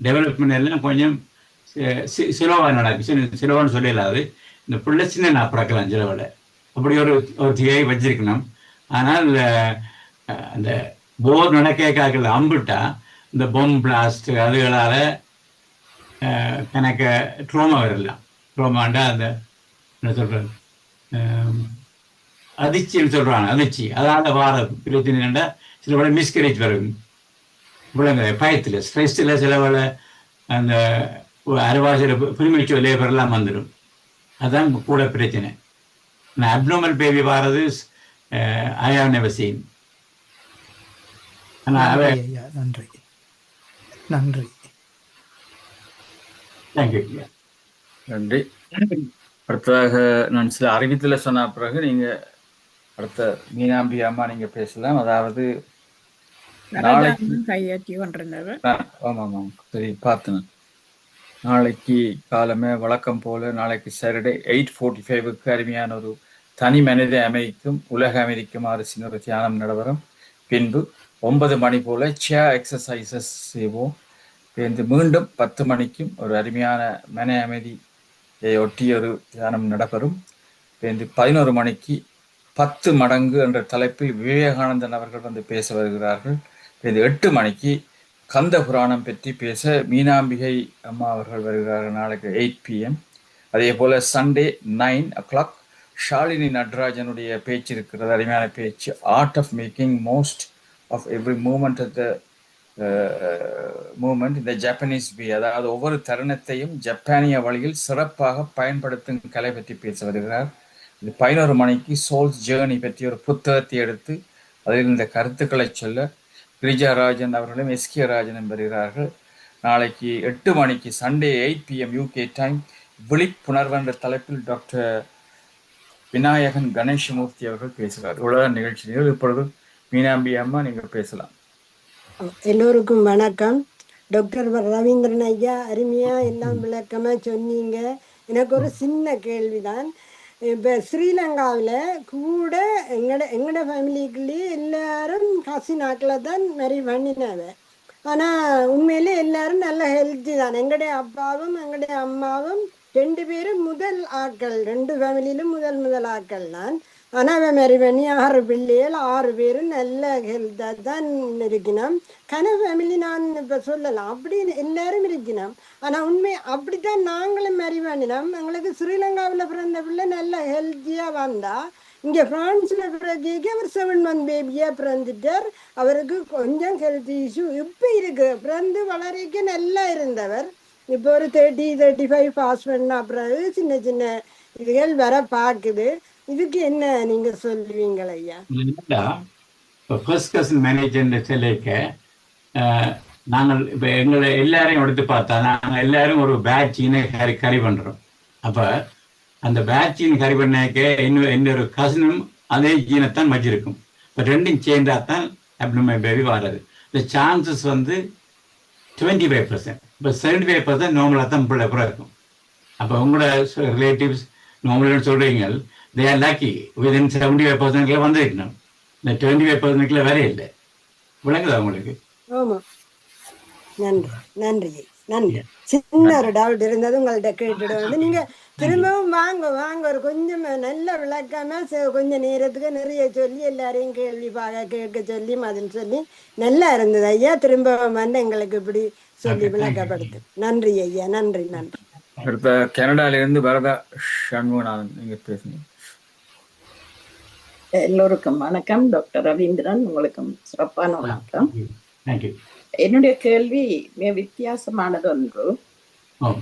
டெவலப்மெண்ட் எல்லாம் கொஞ்சம் சிலவாக நடக்கும். சிலவான்னு சொல்லலாது. இந்த பிள்ளை சின்னனா பிறக்கலாம் சிலவில். அப்படி ஒரு தியை வச்சிருக்கணும். ஆனால் அந்த போர் நடக்காக்கள் அம்பிட்டா இந்த பொம் பிளாஸ்ட் அதுகளால் கணக்க ட்ரோமா வரலாம். ட்ரோமாண்டா அந்த என்ன சொல்கிறது அதிர்ச்சின்னு சொல்கிறாங்க. அதிர்ச்சி அதால் வார பிரச்சனைண்டா சில வேலை மிஸ்கரேஜ் வரும். பிள்ளைங்க பயத்தில் ஸ்ட்ரெஸ்ஸில் சில வேலை அந்த அரைவாசியில் ப்ரீமெச்சூர் லேபர்லாம் வந்துடும். அதுதான் கூட பிரச்சனை. அப்நார்மல் பேபி வாரது ஐ ஹவ் நெவர் சீன். நன்றி நன்றி. தேங்க்யூ. நன்றி. அடுத்ததாக நான் சில அறிவித்தல சொன்ன பிறகு நீங்க அடுத்த மீனாம்பி அம்மா நீங்க பேசலாம். அதாவது ஆமாம் சரி பார்த்தேன். நாளைக்கு காலமே வழக்கம் போல நாளைக்கு சாட்டர்டே 8:45 அருமையான ஒரு தனி மனித அமைக்கும் உலக அமைதிக்குமாறு ஒரு தியானம் நடைபெறும். பின்பு 9 மணி போல சேர் எக்ஸசைசஸ் செய்வோம். மீண்டும் 10 மணிக்கும் ஒரு அருமையான மன அமைதியை ஒட்டி ஒரு தியானம் நடைபெறும். 11 மணிக்கு 10 மடங்கு என்ற தலைப்பில் விவேகானந்தன் அவர்கள் வந்து பேச வருகிறார்கள். 8 மணிக்கு கந்த புராணம் பற்றி பேச மீனாம்பிகை அம்மா அவர்கள் வருகிறார்கள் நாளைக்கு 8 PM. அதே போல சண்டே 9 o'clock ஷாலினி நடராஜனுடைய பேச்சு இருக்கிறது. அருமையான பேச்சு. Art of making most of every moment at the moment இந்த ஜப்பானீஸ் வே, அதாவது ஒவ்வொரு தருணத்தையும் ஜப்பானிய வழியில் சிறப்பாக பயன்படுத்தும் கலை பற்றி பேச வருகிறார். இது 11 மணிக்கு சோல்ஸ் ஜேர்னி பற்றி ஒரு புத்தகத்தை எடுத்து அதில் இந்த கருத்துக்களை சொல்ல கிரிஜாராஜன் அவர்களும் SK ராஜனும் வருகிறார்கள். நாளைக்கு 8 மணிக்கு சண்டே 8 PM UK டைம் விழிப்புணர்வு என்ற தலைப்பில் டாக்டர் விநாயகன் கணேசமூர்த்தி அவர்கள் பேசுகிறார். இவ்வளவு நிகழ்ச்சிகள். இப்பொழுது மீனாம்பி அம்மா நீங்கள் பேசலாம். எல்லோருக்கும் வணக்கம். டாக்டர் ரவீந்திரன் ஐயா அருமையா எல்லாம் விளக்கமா சொன்னீங்க. எனக்கு ஒரு சின்ன கேள்விதான். இப்போ ஸ்ரீலங்காவில் கூட எங்களோட ஃபேமிலிக்குள்ளேயே எல்லாரும் காசி நாட்டில் தான் நிறைய பண்ணினாவ. ஆனால் உண்மையிலே எல்லாரும் நல்ல ஹெல்த்தி தான். எங்களுடைய அப்பாவும் எங்களுடைய அம்மாவும் 2 பேரும் முதல் ஆட்கள், 2 ஃபேமிலியிலும் முதல் ஆட்கள் தான். ஆனால் அவன் மாதிரி பண்ணி 6 பிள்ளைகள் 6 பேரும் நல்ல ஹெல்த்தாக தான் இருக்கணும். ஃபேமிலி நான் இப்போ சொல்லலாம் அப்படி எல்லாரும் இருக்கணும். ஆனால் உண்மை அப்படித்தான் நாங்களும் மாதிரி பண்ணினோம். எங்களுக்கு ஸ்ரீலங்காவில் பிறந்த பிள்ளை நல்ல ஹெல்த்தியாக வந்தால் இங்கே ஃப்ரான்ஸில் பிறகு அவர் 7 month பேபியாக பிறந்துட்டார். அவருக்கு கொஞ்சம் ஹெல்த் இஷ்யூ இப்போ இருக்கு. பிறந்து வளரைக்கு நல்லா இருந்தவர் இப்போ ஒரு 30-35 பாஸ் பண்ண பிறகு சின்ன இதுகள் வர பார்க்குது. இதுக்கு என்ன நீங்க சொல்லுவீங்களா ஐயா? இப்போ ஃபர்ஸ்ட் கசின் மேனேஜர் சொல்லிக்க நாங்கள் இப்போ எங்களை எல்லாரையும் எடுத்து பார்த்தா நாங்கள் எல்லாரும் ஒரு பேட்சின்னு கரி பண்ணுறோம். அப்போ அந்த பேட்சின்னு கரி பண்ணாக்க இன்னொரு கசினும் அதே ஜீனைத்தான் வச்சிருக்கும். இப்போ ரெண்டும் சேர்ந்தா தான் அப்டோமினல் பேபி வர்றது. இந்த சான்சஸ் வந்து 25%. இப்போ 75% நார்மலாக தான் பிள்ளை அப்புறம் இருக்கும். அப்போ உங்களோட ரிலேட்டிவ்ஸ் நார்மல்னு சொல்கிறீங்க, தே ஆர் லக்கி விதின் 75% வந்துருக்கணும். இந்த 25% வர இல்லை. விளங்குதா உங்களுக்கு? ஆமா, நன்றி நன்றி நன்றி. சின்ன ஒரு டவுட் இருந்தது உங்கள்ட்ட கேட்டுட்டு வந்து நீங்க திரும்பவும் வாங்க ஒரு கொஞ்சம் நல்ல விளக்காம கொஞ்ச நேரத்துக்கு நிறைய சொல்லி எல்லாரையும் கேள்வி கேட்க சொல்லி பதில் சொல்லி நல்லா இருந்தது ஐயா. திரும்பவும் வந்து எங்களுக்கு இப்படி சொல்லி விளக்கப்படுத்து. நன்றி ஐயா, நன்றி நன்றி. அடுத்த கனடால இருந்து வரதா சண்முகநாதன், நீங்க பேசுங்க. எல்லோருக்கும் வணக்கம். டாக்டர் ரவீந்திரன், உங்களுக்கும் சிறப்பான வணக்கம். என்னுடைய கேள்வி மிக வித்தியாசமானது ஒன்று.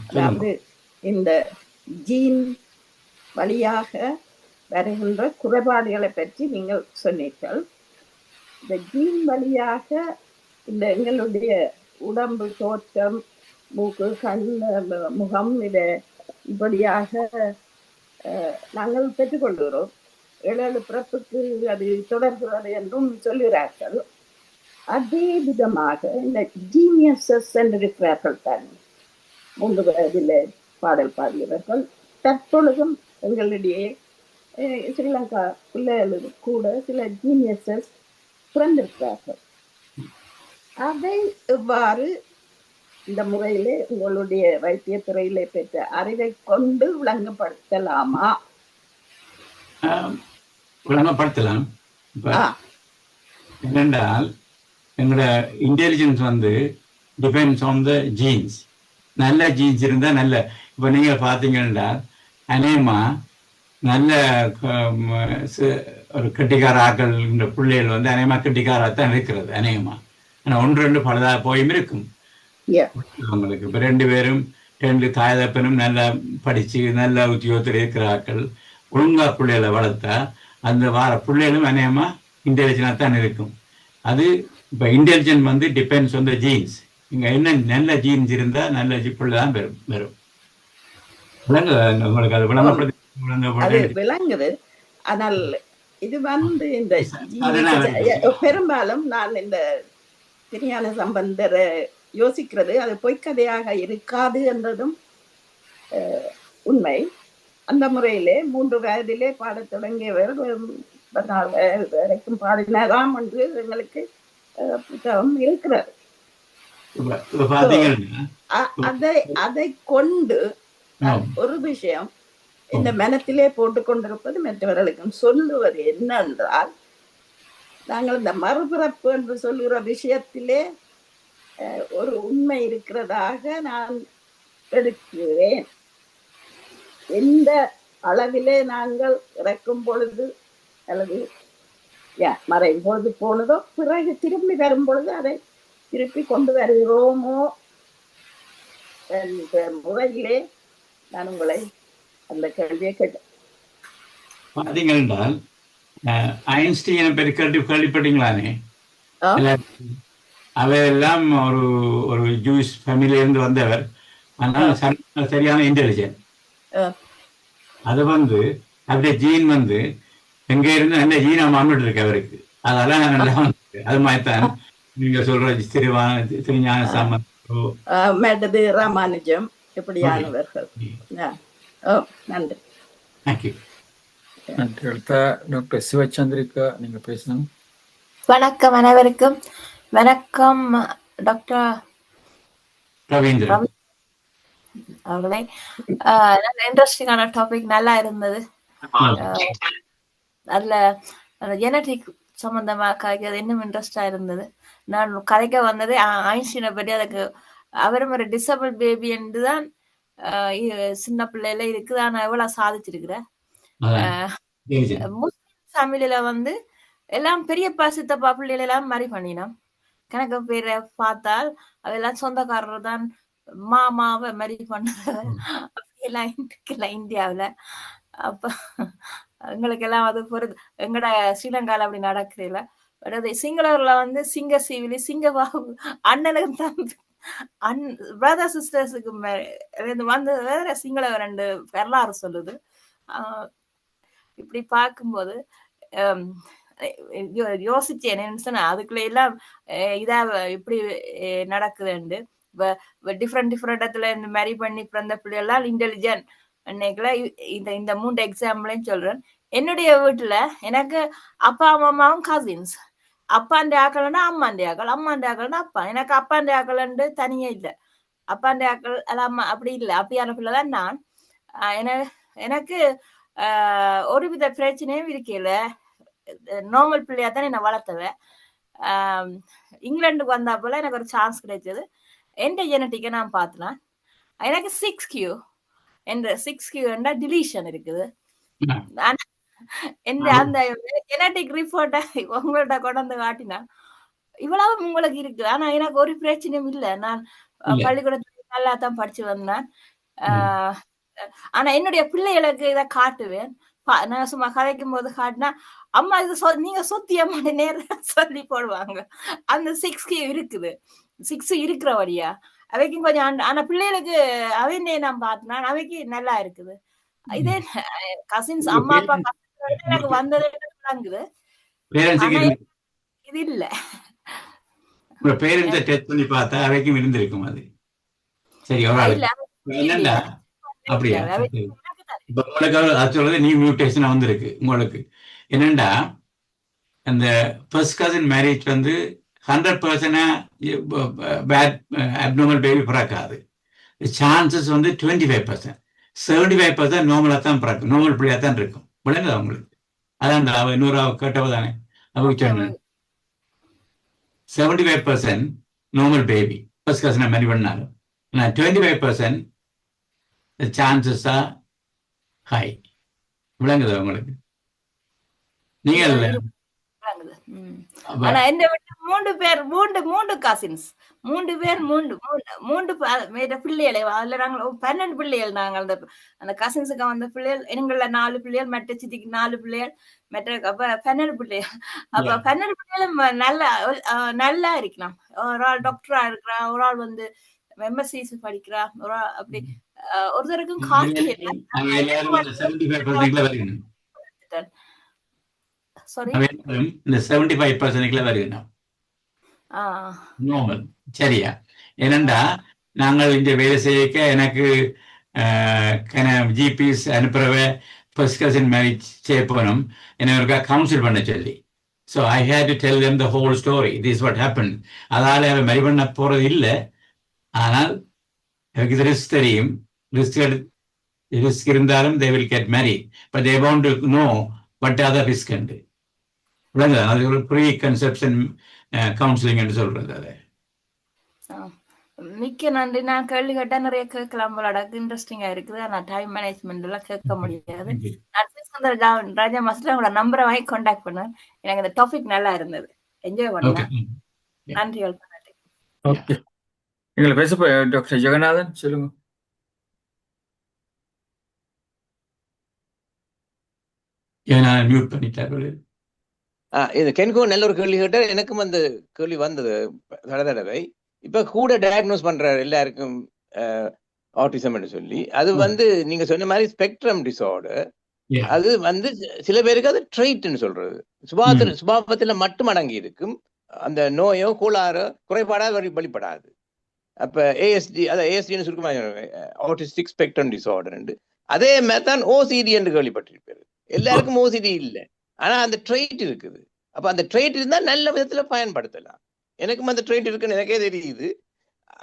அதாவது இந்த ஜீன் வழியாக வருகின்ற குறைபாடுகளை பற்றி நீங்கள் சொன்னீர்கள். இந்த ஜீன் வழியாக இந்த எங்களுடைய உடம்பு தோற்றம், மூக்கு, கண், முகம் இதை இப்படியாக நாங்கள் பெற்றுக்கொள்கிறோம். 7 பிறப்புக்கு அது தொடர்கிறது என்றும் சொல்கிறார்கள். அதே விதமாக இந்த ஜீனியஸஸ் என்று இருக்கிறார்கள் தான் 3 வயதில் பாடல் பாடியவர்கள் தற்பொழுதும் எங்களிடையே ஸ்ரீலங்கா பிள்ளைகளுக்கு கூட சில ஜீனியஸஸ் பிறந்திருக்கிறார்கள். அதை எவ்வாறு இந்த முறையிலே உங்களுடைய வைத்தியத்துறையிலே பெற்ற அறிவை கொண்டு விளங்கப்படுத்தலாமா? விளங்கப்படுத்தலாம். என்னென்றால் எங்களோட இன்டெலிஜென்ஸ் வந்து டிபெண்ட்ஸ் ஆன் த ஜீன்ஸ். நல்ல ஜீன்ஸ் இருந்தால் நல்ல, இப்போ நீங்கள் பார்த்தீங்கன்னா அநேகமா நல்ல ஒரு கெட்டிக்கார ஆக்கள் இந்த பிள்ளைகள் வந்து அநேகமாக கெட்டிக்காராகத்தான் இருக்கிறது அநேகமா. ஆனால் 1-2 பலதாக போயும் இருக்கும் அவங்களுக்கு. இப்போ 2 பேரும் 2 தாயதப்பனும் நல்லா படித்து நல்ல உத்தியோகத்தில் இருக்கிற ஆக்கள் ஒழுங்கா பிள்ளைகளை வளர்த்தா அந்த வார பிள்ளைகளும் அநேகமா இன்டெலிஜென்டாக தான் இருக்கும். அது இப்போ இன்டெலிஜென்ட் வந்து டிபெண்ட்ஸ் ஆன் த ஜீன்ஸ். இங்கே என்ன நல்ல ஜீன்ஸ் இருந்தால் நல்ல பிள்ளை தான் வரும். உங்களுக்கு அது விளங்குது. ஆனால் இது வந்து இந்த பெரும்பாலும் நான் இந்த திருஞான சம்பந்தரை யோசிக்கிறது அது பொய்க்கதையாக இருக்காது என்றதும் உண்மை. அந்த முறையிலே 3 வயதிலே பாடத் தொடங்கியவர் 14 வயது வரைக்கும் பாடினாராம் என்று எங்களுக்கு புத்தகம் இருக்கிறது. அதை கொண்டு ஒரு விஷயம் இந்த மனத்திலே போட்டுக் கொண்டிருப்பது மற்றவர்களுக்கும் சொல்லுவது என்னென்றால், நாங்கள் இந்த மறுபிறப்பு என்று சொல்லுகிற விஷயத்திலே ஒரு உண்மை இருக்கிறதாக நான் எடுக்கிறேன். எந்த அளவிலே நாங்கள் இறக்கும் பொழுது அல்லது மறையும் பொழுது போனதோ பிறகு திரும்பி வரும் பொழுது அதை திருப்பி கொண்டு வருகிறோமோ என்ற முறையிலே நான் உங்களை அந்த கேள்வியை கேட்டேன். பார்த்தீங்கன்னா ஐன்ஸ்டீனை பேர் கேள்விப்பட்டீங்களானே? அவையெல்லாம் ஒரு ஜூஸ் ஃபேமிலியிலிருந்து வந்தவர். ஆனால் சரியான இன்டெலிஜென்ட். அது வந்து அப்படியே ஜீன் வந்து எங்க இருந்து நல்ல ஜீனா மாமிட்டு இருக்கு அவருக்கு. அதெல்லாம் நல்லா அது மாதிரிதான் நீங்க சொல்ற திருஞான சம்பந்தம், ராமானுஜம் இப்படியானவர்கள். நன்றி. டாக்டர் சிவச்சந்திரிகா, நீங்க பேசணும். வணக்கம் அனைவருக்கும். வணக்கம் டாக்டர் ரவீந்திரன் அவர்களே. நல்ல இன்ட்ரெஸ்டிங்கான டாபிக், நல்லா இருந்தது. அதுல ஜெனடிக் சம்பந்தமா கதைக்கிறது இன்னும் இன்ட்ரெஸ்டா இருந்தது. நான் கதைக்க வந்தது ஐன்ஸ்டீனை பற்றி. அதுக்கு அவரும் ஒரு டிசபிள் பேபி என்று தான் சின்ன பிள்ளையில இருக்குது. நான் எவ்வளவு சாதிச்சிருக்கிறேன். முஸ்லிம் ஃபேமிலியில வந்து எல்லாம் பெரியப்பா சித்தப்பா பிள்ளைகள் எல்லாம் மாதிரி பண்ணினோம். கணக்கு பேரை பார்த்தால் அவெல்லாம் சொந்தக்காரர் தான், மாமாவை மாதிரி பண்ண இந்தியாவில். அப்ப எங்களுக்கெல்லாம் அது பொறுத்து எங்கட ஸ்ரீலங்கால அப்படி நடக்கிறீங்கள. பட் அது சிங்களூர்ல வந்து சிங்க சீவிலி சிங்க பாபு அண்ணனுக்கு தான் பிரதர் சிஸ்டர்ஸுக்கு வந்து வேற சிங்கள 2 வரலாறு சொல்லுது. இப்படி பார்க்கும்போது யோசிச்சேன் என்ன சொன்னா அதுக்குள்ள எல்லாம் இதா இப்படி நடக்குதுண்டு. டிஃப்ரெண்ட் இடத்துல இந்த மேரி பண்ணி பிறந்த பிள்ளைகள்லாம் இன்டெலிஜென்ட் அன்னைக்குல இந்த 3 எக்ஸாம்பிளையும் சொல்றேன். என்னுடைய வீட்டுல எனக்கு அப்பா அம்மாவும் கசின்ஸ். அப்பாண்ட ஆக்கள்னா அம்மாண்ட ஆக்கள், அம்மாண்ட ஆக்கள்னா அப்பா. எனக்கு அப்பாண்ட ஆக்கள்ண்டு தனியே இல்லை. அப்பாண்ட ஆக்கள் எல்லாம் அம்மா அப்படி இல்லை. அப்படியான பிள்ளைதான் நான். எனக்கு ஒருவித பிரச்சனையும் இருக்கல. நார்மல் பிள்ளையா தான் என்னை வளர்த்தவன். இங்கிலாந்துக்கு வந்தா போல எனக்கு ஒரு சான்ஸ் கிடைச்சது. எந்த ஜெனட்டிக்கை நான் பார்த்தேன்னா எனக்கு 6Q என்ற 6Q என்ற டிலீஷன் இருக்குது. அந்த ஜெனட்டிக் ரிப்போர்ட்டை உங்கள்ட்ட கொண்டு வந்து காட்டினா இவ்வளவு உங்களுக்கு இருக்கு. ஆனா எனக்கு ஒரு பிரச்சனையும் இல்லை. நான் பள்ளிக்கூடத்துல நல்லா தான் படிச்சு வந்தேன். ஆனா என்னுடைய பிள்ளைகளுக்கு இதை காட்டுவேன். நான் சும்மா கதைக்கும் போது காட்டினா அம்மா இது நீங்க சொத்தி அம்மா நேரம் சொல்லி போடுவாங்க. அந்த 6Q இருக்குது. 6 இருக்கிறபடியா அவைக்கும் கொஞ்சம். ஆனா பிள்ளைகளுக்கு அவையே நான் பார்த்தேன்னா அவைக்கு நல்லா இருக்குது. இதே கசின்ஸ் அம்மா அப்பா எனக்கு வந்தது விளங்குது. இது இல்ல பேரண்ட்ஸை டெஸ்ட் பண்ணி பார்த்தா அவைக்கும் இருந்திருக்கும். அது சரி என்னண்டா அப்படியா? இப்ப உங்களுக்கு அது சொல்றது நியூ மியூட்டேஷன் வந்திருக்கு. உங்களுக்கு என்னண்டா அந்த ஃபர்ஸ்ட் கசின் மேரேஜ் வந்து 100% பேட் அப்நார்மல் பேபி பிறக்காது. சான்சஸ் வந்து 25%. 75% நார்மலா தான் பிறக்கும். நார்மல் பிள்ளையா தான் இருக்கும். விளங்குதா உங்களுக்கு? அதான் அவ இன்னொரு கேட்டவ தானே அவருக்கு சொன்னேன். 75% நார்மல் பேபி ஃபர்ஸ்ட் கசினை மாதிரி பண்ணாலும் 25% சான்சஸ் ஆர் ஹை. விளங்குதா உங்களுக்கு? நீங்க ஆனா என்ன விட்டு 3 பேர் 3 கசின்ஸ் 3 பேர் 3 பிள்ளைகளை அதுல நாங்கள் 12 பிள்ளைகள். நாங்கள் அந்த கசின்ஸுக்கு வந்த பிள்ளைகள் எங்கள 4 பிள்ளைகள், மெட்ட சித்திக்கு 4 பிள்ளைகள், மெட்ட அப்ப 12 பிள்ளைகள். அப்ப 12 பிள்ளைகளும் நல்லா இருக்கலாம். ஒரு ஆள் டாக்டரா இருக்கிறான், ஒரு ஆள் வந்து எம்எஸ்சி படிக்கிறா, ஒரு ஆள் அப்படி ஒருத்தருக்கும் காட்டி இந்த 75% வருகிறோம் நார்மல். சரியா? ஏனண்டா நாங்கள் இந்த வேலை செய்ய எனக்கு ஜிபிஸ் அனுப்புறவ ஃபர்ஸ்ட் கசின் மேரேஜ் செய்ய போனோம். எனக்கு கவுன்சில் பண்ண சொல்லி. So I had to tell them the whole story. This what happen. அதால அவ மேரி பண்ண போறது இல்லை. ஆனால் எனக்கு இது ரிஸ்க் தெரியும். ரிஸ்க் இருந்தாலும் they will get married, but they want to know what other risk உண்டு. விளங்குதா? அது ஒரு ப்ரீ கன்செப்ஷன் கவுன்சிலிங் என்று சொல்றது. அதை மிக்க நன்றி. நான் கேள்வி கேட்டா நிறைய கேட்கலாம் போல இன்ட்ரெஸ்டிங்கா இருக்குது. ஆனா டைம் மேனேஜ்மெண்ட் எல்லாம் கேட்க முடியாது. நான் ராஜா மாஸ்டர் உங்களோட நம்பரை வாங்கி கான்டாக்ட் பண்ணுவேன். எனக்கு இந்த டாபிக் நல்லா இருந்தது, என்ஜாய் பண்ணேன். நன்றி. ஓகே, எங்களை பேச டாக்டர் ஜெகநாதன் சொல்லுங்க. மியூட் பண்ணிட்டாரு. இது கென்கோ நல்ல ஒரு கேள்வி கேட்டார். எனக்கும் அந்த கேள்வி வந்தது தடவை. இப்ப கூட டயக்னோஸ் பண்றாரு எல்லாருக்கும் ஆட்டிசம் சொல்லி. அது வந்து நீங்க சொன்ன மாதிரி ஸ்பெக்ட்ரம் டிசார்டர். அது வந்து சில பேருக்கு அது ட்ரைட்னு சொல்றது. சுபாவத்துல மட்டும் அடங்கி இருக்கும். அந்த நோயோ கோளாறோ குறைபாடா வெளிப்படாது. அப்ப ஏஎஸ்டி, அதான் ஏஎஸ்டின்னு சுருக்கமாக ஆட்டிஸ்டிக் ஸ்பெக்ட்ரம் டிசார்டர். அதே மாதிரி தான் ஓசிடி என்று கேள்விப்பட்டிருப்பாரு. எல்லாருக்கும் ஓசிடி இல்லை, ஆனா அந்த ட்ரைட் இருக்குது. அப்ப அந்த ட்ரைட் இருந்தா நல்ல விதத்துல பயன்படுத்தலாம். எனக்கும் அந்த ட்ரைட் இருக்குன்னு எனக்கே தெரியுது.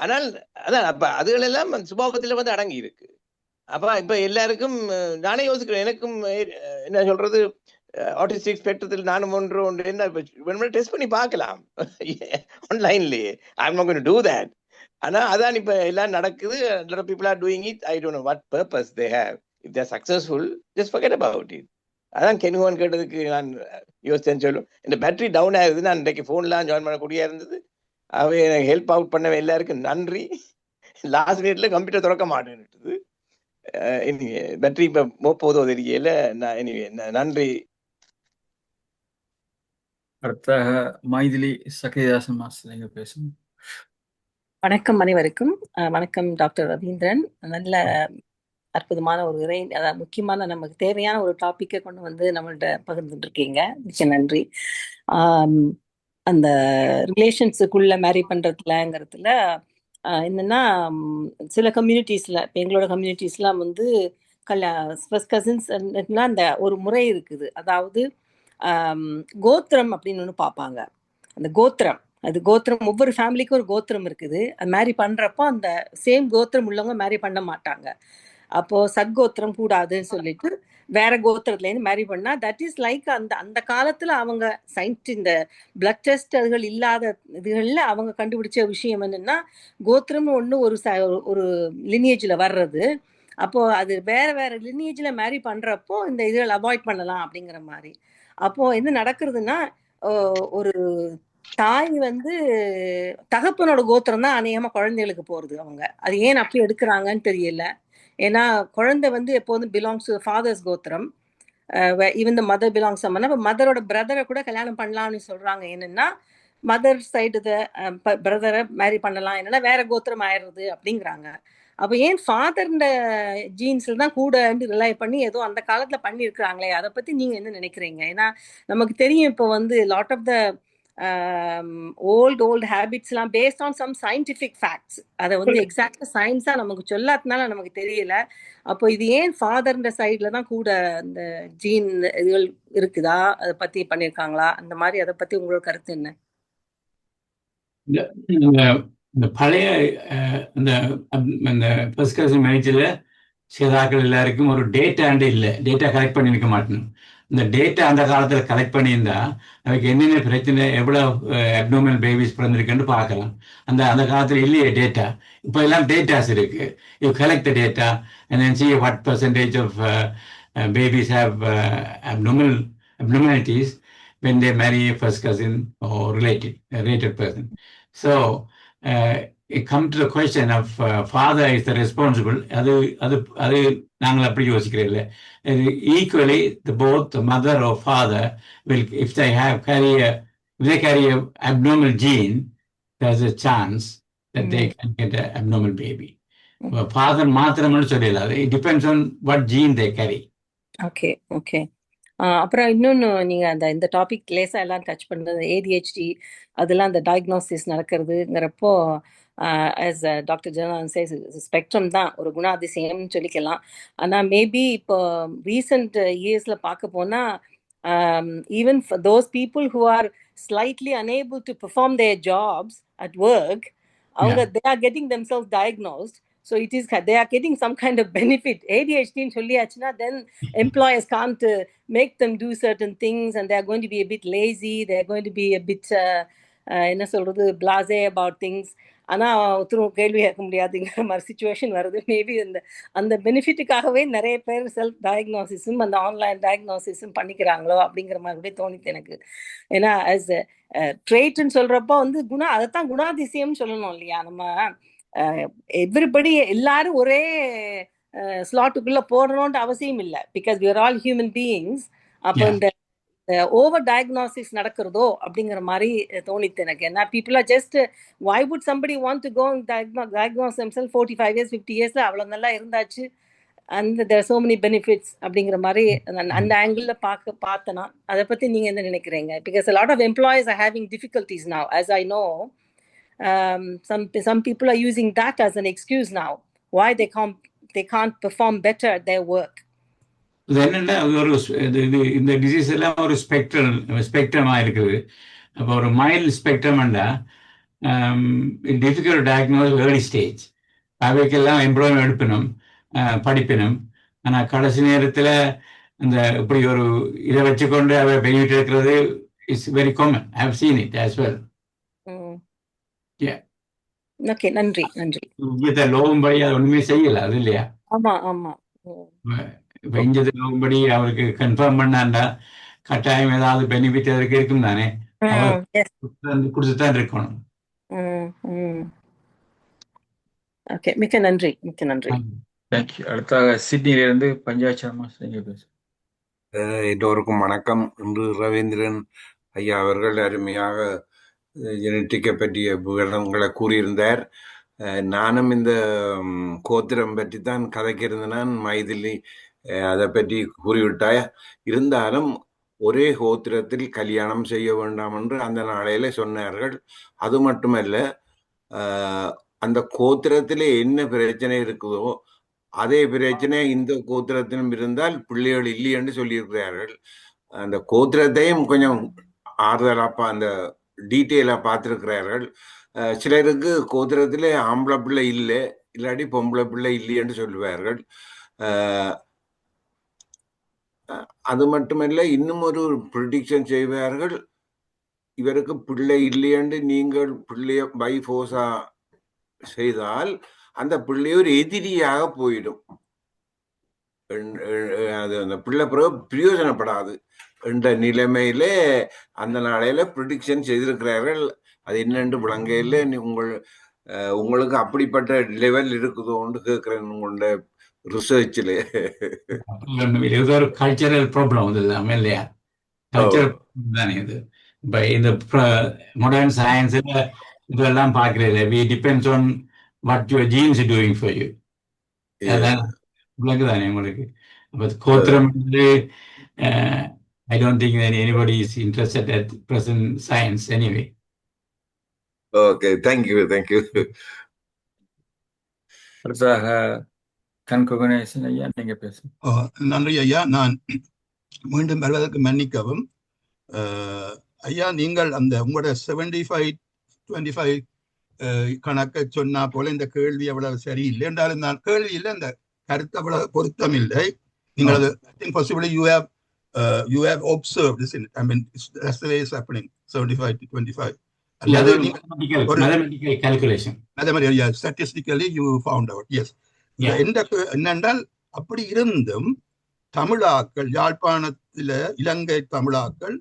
ஆனால் அதான் அப்ப அதுகளெல்லாம் சுபாவத்துல வந்து அடங்கி இருக்கு. அப்ப இப்ப எல்லாருக்கும் நானே யோசிக்கிறேன். எனக்கும் என்ன சொல்றது, ஆட்டிஸ்டிக் ஸ்பெக்ட்ரத்தில் நானும் ஒன்று என்ன டெஸ்ட் பண்ணி பார்க்கலாம் ஆன்லைன்லயே. I'm not going to to that. ஆனா அதான் இப்ப எல்லாம் நடக்குது. lot of people are doing it. I don't know what purpose they have. If they are successful, just forget about it. அதான் கென்கோன் கேட்டதுக்கு நான் யோசிச்சேன்னு சொல்லும். இந்த பேட்டரி டவுன் ஆகுது. நான் இன்றைக்கு ஃபோன்லாம் ஜாயின் பண்ணக்கூடியா இருந்தது. அவை எனக்கு ஹெல்ப் அவுட் பண்ணவே எல்லாருக்கும் நன்றி. லாஸ்ட் மினிட்ல கம்ப்யூட்டர் திறக்க மாட்டேன்னுட்டுது. பேட்டரி இப்ப போதோ தெரியல. நன்றி. அடுத்தாக மைதிலி சக்திதாசன் மாஸ்டர் நீங்க பேசுங்க. வணக்கம் அனைவருக்கும். வணக்கம் டாக்டர் ரவீந்திரன். நல்ல அற்புதமான ஒரு அதாவது முக்கியமான நமக்கு தேவையான ஒரு டாப்பிக்கை கொண்டு வந்து நம்மள்ட்ட பகிர்ந்துட்டு இருக்கீங்க. மிக்க நன்றி. அந்த ரிலேஷன்ஸுக்குள்ள மேரி பண்றதுலங்கிறதுல என்னன்னா சில கம்யூனிட்டிஸ்ல இப்போ எங்களோட கம்யூனிட்டிஸ்லாம் வந்து ஃபர்ஸ்ட் கசின்ஸ்லாம் அந்த ஒரு முறை இருக்குது. அதாவது கோத்திரம் அப்படின்னு ஒன்று பார்ப்பாங்க. அந்த கோத்திரம் ஒவ்வொரு ஃபேமிலிக்கும் ஒரு கோத்திரம் இருக்குது. மேரி பண்றப்போ அந்த சேம் கோத்திரம் உள்ளவங்க மேரி பண்ண மாட்டாங்க. அப்போ சத்கோத்திரம் கூடாதுன்னு சொல்லிட்டு வேற கோத்திரத்துல இருந்து மேரி பண்ணா தட் இஸ் லைக் அந்த காலத்துல அவங்க இந்த பிளட் டெஸ்ட் அதுகள் இல்லாத இதுகள்ல அவங்க கண்டுபிடிச்ச விஷயம் என்னன்னா கோத்திரம் ஒண்ணு ஒரு லினியேஜ்ல வர்றது. அப்போ அது வேற வேற லினியேஜ்ல மேரி பண்றப்போ இந்த இதுகள் அவாய்ட் பண்ணலாம் அப்படிங்கிற மாதிரி. அப்போ என்ன நடக்குறதுன்னா ஒரு தாய் வந்து தகப்பனோட கோத்திரம் தான் அநேகமா குழந்தைகளுக்கு போறது. அவங்க அது ஏன் அப்படி எடுக்கிறாங்கன்னு தெரியல. ஏன்னா குழந்தை வந்து எப்போதும் பிலாங்ஸ் டு ஃபாதர்ஸ் கோத்திரம். ஈவன் த மதர் பிலாங்ஸ் இப்போ மதரோட பிரதரை கூட கல்யாணம் பண்ணலாம்னு சொல்றாங்க. என்னன்னா மதர் சைடு பிரதரை மேரி பண்ணலாம், என்னன்னா வேற கோத்திரம் ஆயிடுறது அப்படிங்கிறாங்க. அப்போ ஏன் ஃபாதர்ன்ற ஜீன்ஸ்ல தான் கூட ரிலை பண்ணி ஏதோ அந்த காலத்துல பண்ணி இருக்கிறாங்களே, அதை பத்தி நீங்க என்ன நினைக்கிறீங்க? ஏன்னா நமக்கு தெரியும் இப்போ வந்து லாட் ஆஃப் த ஓல்ட் ஹேபிட்ஸ்லாம் based on some scientific facts. அதை வந்து எக்ஸாக்டா சயின்ஸா நமக்கு சொல்லாதனால நமக்கு தெரியல. அப்போ இது ஏன் ஃபாதர்ன்ற சைட்ல தான் கூட அந்த ஜீன் இதுகள் இருக்குதா, அதை பத்தி பண்ணியிருக்காங்களா, அந்த மாதிரி அதை பத்தி உங்களோட கருத்து என்ன? இந்த பழைய இந்த ஃபர்ஸ்ட் கசின் மேரேஜில் சேதாக்கள் எல்லாருக்கும் ஒரு டேட்டாண்டு இல்லை, டேட்டா கலெக்ட் பண்ணியிருக்க மாட்டேன். இந்த டேட்டா அந்த காலத்தில் கலெக்ட் பண்ணியிருந்தா அதுக்கு என்னென்ன பிரச்சனை, எவ்வளோ அப்நார்மல் பேபிஸ் பிறந்திருக்குன்னு பார்க்கலாம். அந்த காலத்தில் இல்லையே டேட்டா. இப்போ எல்லாம் டேட்டாஸ் இருக்கு. You collect the data and then see what percentage of babies have abnormalities when they marry a first cousin or related person. So it comes to the question of father is the responsible. அது நாங்கள் அப்படி யோசிக்கிறதில்ல. Equally, both the mother or father will, if they carry a abnormal gene, there's a chance that they can get an abnormal baby. Father மாத்திரம்னு சொல்லல, it depends on what gene they carry. Okay. அப்புறம் இன்னொன்று நீங்கள் இந்த டாபிக் லேசாக எல்லாம் டச் பண்ணுறது ADHD அதெல்லாம் அந்த டயக்னோசிஸ் நடக்கிறதுங்கிறப்போ as doctor Jeganathan says spectrum தான், ஒரு குணாதிசயம்னு சொல்லிக்கலாம். ஆனால் மேபி இப்போ ரீசெண்ட் இயர்ஸில் பார்க்க போனால் even for those people who are slightly unable to perform their jobs at work, அவங்க they are getting themselves diagnosed. So it is they are getting some kind of benefit. ADHD ன்னு சொல்லியாச்சுன்னா then employers can't make them do certain things and they are going to be a bit lazy, they are going to be a bit என்ன சொல்றது blasé about things. ஆனால் ஒருத்தரும் கேள்வி கேட்க முடியாதுங்கிற மாதிரி சுச்சுவேஷன் வருது. மேபி அந்த பெனிஃபிட்டுக்காகவே நிறைய பேர் செல்ஃப் டயக்னோசிஸும் அந்த ஆன்லைன் டயக்னோசிஸும் பண்ணிக்கிறாங்களோ அப்படிங்கிற மாதிரி கூட தோணித்து எனக்கு. ஏன்னா ஆஸ் ட்ரேட்னு சொல்றப்போ வந்து அதைத்தான் குணாதிசயம்னு சொல்லணும் இல்லையா? நம்ம எவ்ரிபடி எல்லாரும் ஒரே ஸ்லாட்டுக்குள்ள போடணும்ன்ற அவசியம் இல்லை. Because we are all human beings. அப்போ இந்த ஓவர் டயக்னோசிஸ் நடக்கிறதோ அப்படிங்கிற மாதிரி தோணித்து எனக்கு. ஏன்னா people are just why would somebody want to go and diagnose themselves 45 years 50 yearsல அவ்வளோ நல்லா இருந்தாச்சு and there are so many benefits அப்படிங்கிற மாதிரி அந்த ஆங்கிளில் பார்த்தனா அதை பற்றி நீங்கள் என்ன நினைக்கிறீங்க? Because a lot of employees are having difficulties now, as I know. Some people are using that as an excuse now why they can't perform better at their work. என்னென்ன ஒரு இந்த டிசீஸ் எல்லாம் ஒரு ஸ்பெக்ட்ரமா இருக்குது. அப்போ ஒரு மைல்டு ஸ்பெக்ட்ரம்னா டிஃபிகல்ட் டயக்னோஸ் ஏர்லி ஸ்டேஜ், அவைக்கெல்லாம் எம்ப்ளாய்மெண்ட் எடுப்பினும் படிப்பினும். ஆனால் கடைசி நேரத்தில் இந்த இப்படி ஒரு இதை வச்சுக்கொண்டு அவை பெனிஃபிட் இருக்கிறது is very common. I have seen it as well. Okay, நன்றி. லோவும்படி அது ஒண்ணுமே செய்யல, அது இல்லையா? ஆமா. வெஞ்சது லோவும்படி அவருக்கு கன்ஃபார்ம் பண்ணாண்டா கட்டாயம் ஏதாவது பெனிஃபிட் அதற்கு இருக்கும் தானே, கொடுத்துதான் இருக்கணும். ஓகே, மிக்க நன்றி. தேங்க்யூ. அடுத்தாக சிட்னியிலிருந்து பஞ்சாச்சரமா நீங்க பேசுங்க. எல்லோருக்கும் வணக்கம். இன்று ரவீந்திரன் ஐயா அவர்கள் அருமையாக ஜெனட்டிக்கை பற்றிய விவரங்களை கூறியிருந்தார். நானும் இந்த கோத்திரம் பற்றி தான் கதைக்கிருந்தேன். மைதிலி அதை பற்றி கூறிவிட்டாய். இருந்தாலும் ஒரே கோத்திரத்தில் கல்யாணம் செய்ய வேண்டாம் என்று அந்த நாளையில சொன்னார்கள். அது மட்டுமல்ல, அந்த கோத்திரத்திலே என்ன பிரச்சனை இருக்குதோ அதே பிரச்சனை இந்த கோத்திரத்திலும் இருந்தால் பிள்ளைகள் இல்லை என்று சொல்லியிருக்கிறார்கள். அந்த கோத்திரத்தையும் கொஞ்சம் ஆறுதலாப்பா அந்த டீட்டெயிலா பார்த்திருக்கிறார்கள். சிலருக்கு கோத்திரத்திலே ஆம்பளை பிள்ளை இல்லை, இல்லாட்டி பொம்பளை பிள்ளை இல்லை என்று சொல்லுவார்கள். அது மட்டுமல்ல, இன்னும் ஒரு ப்ரிடிக்ஷன் செய்வார்கள். இவருக்கு பிள்ளை இல்லை என்று நீங்கள் பிள்ளைய பை ஃபோர்ஸா செய்தால் அந்த பிள்ளை ஒரு எதிரியாக போயிடும். அது அந்த பிள்ளை பிறகு பிரயோஜனப்படாது என்ற நிலைமையில அந்த நாளையில ப்ரிடிக்ஷன் செய்திருக்கிறார்கள். அது என்னென்று விளங்கையில உங்களுக்கு அப்படிப்பட்ட லெவல் இருக்குதோன்னு கேட்கிறேன் உங்களோட ரிசர்ச்ல. இது ஒரு கல்ச்சரல் ப்ராப்ளம் அது இல்லையா? கல்ச்சரல் தானே இது. இப்போ இந்த மாடர்ன் சயின்ஸ்ல இதெல்லாம் பார்க்கறது we depends on what your genes are doing for you. விளங்குதானே உங்களுக்கு? கோத்திரம் I don't think that anybody is interested at present science anyway. Okay, thank you. அடுத்ததாக கண்கணேசன் ஐயா நீங்க பேசுங்க. நன்றி ஐயா. நான் மீண்டும் வருவதற்கு மன்னிக்கவும். ஐயா, நீங்கள் அந்த உங்களோட 75-25 கணக்கை சொன்னா போல இந்த கேள்வி அவ்வளவு சரியில்லை என்றாலும் நான் கேள்வி இல்லை, அந்த கருத்து அவ்வளவு பொருத்தம் இல்லை. நீங்கள் அது possibly you have observed this in, I mean that's the way it's happening 75-25. mathematical calculation, statistically you found out. Yes. என்னென்றால் அப்படி இருந்தும் தமிழாக்கள், யாழ்ப்பாணத்தில இலங்கை தமிழாக்கள்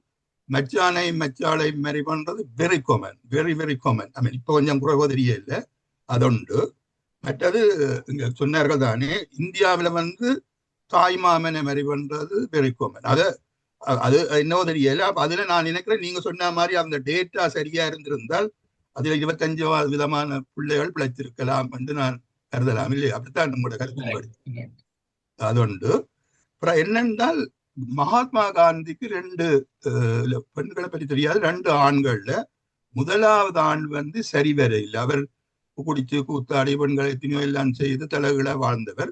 மச்சாளை மாரி பண்றது வெரி காமன், வெரி காமன். ஐ மீன் இப்போ கொஞ்சம் குறைவோ தெரியல, அதொண்டு. மற்றது இங்க சொன்னார்கள் தானே, இந்தியாவில் தாய்மாமனை மாரி பண்றது வெரி காமன். அது என்னவோ தெரியல. அதுல நான் நினைக்கிறேன் நீங்க சொன்ன மாதிரி அந்த டேட்டா சரியா இருந்திருந்தால் அதுல 25 விதமான பிள்ளைகள் பிழைத்திருக்கலாம் என்று நான் கருதலாம். இல்லையா? அப்படித்தான் நம்மளோட கருத்து. அதொண்டு. அப்புறம் என்னென்றால் மகாத்மா காந்திக்கு 2 பெண்களை பற்றி தெரியாது, 2 ஆண்கள்ல முதலாவது ஆண் சரிவர இல்லை. அவர் குடிச்சு கூத்தாடி பெண்களை எத்தனையோ எல்லாம் செய்து தலைகளை வாழ்ந்தவர்.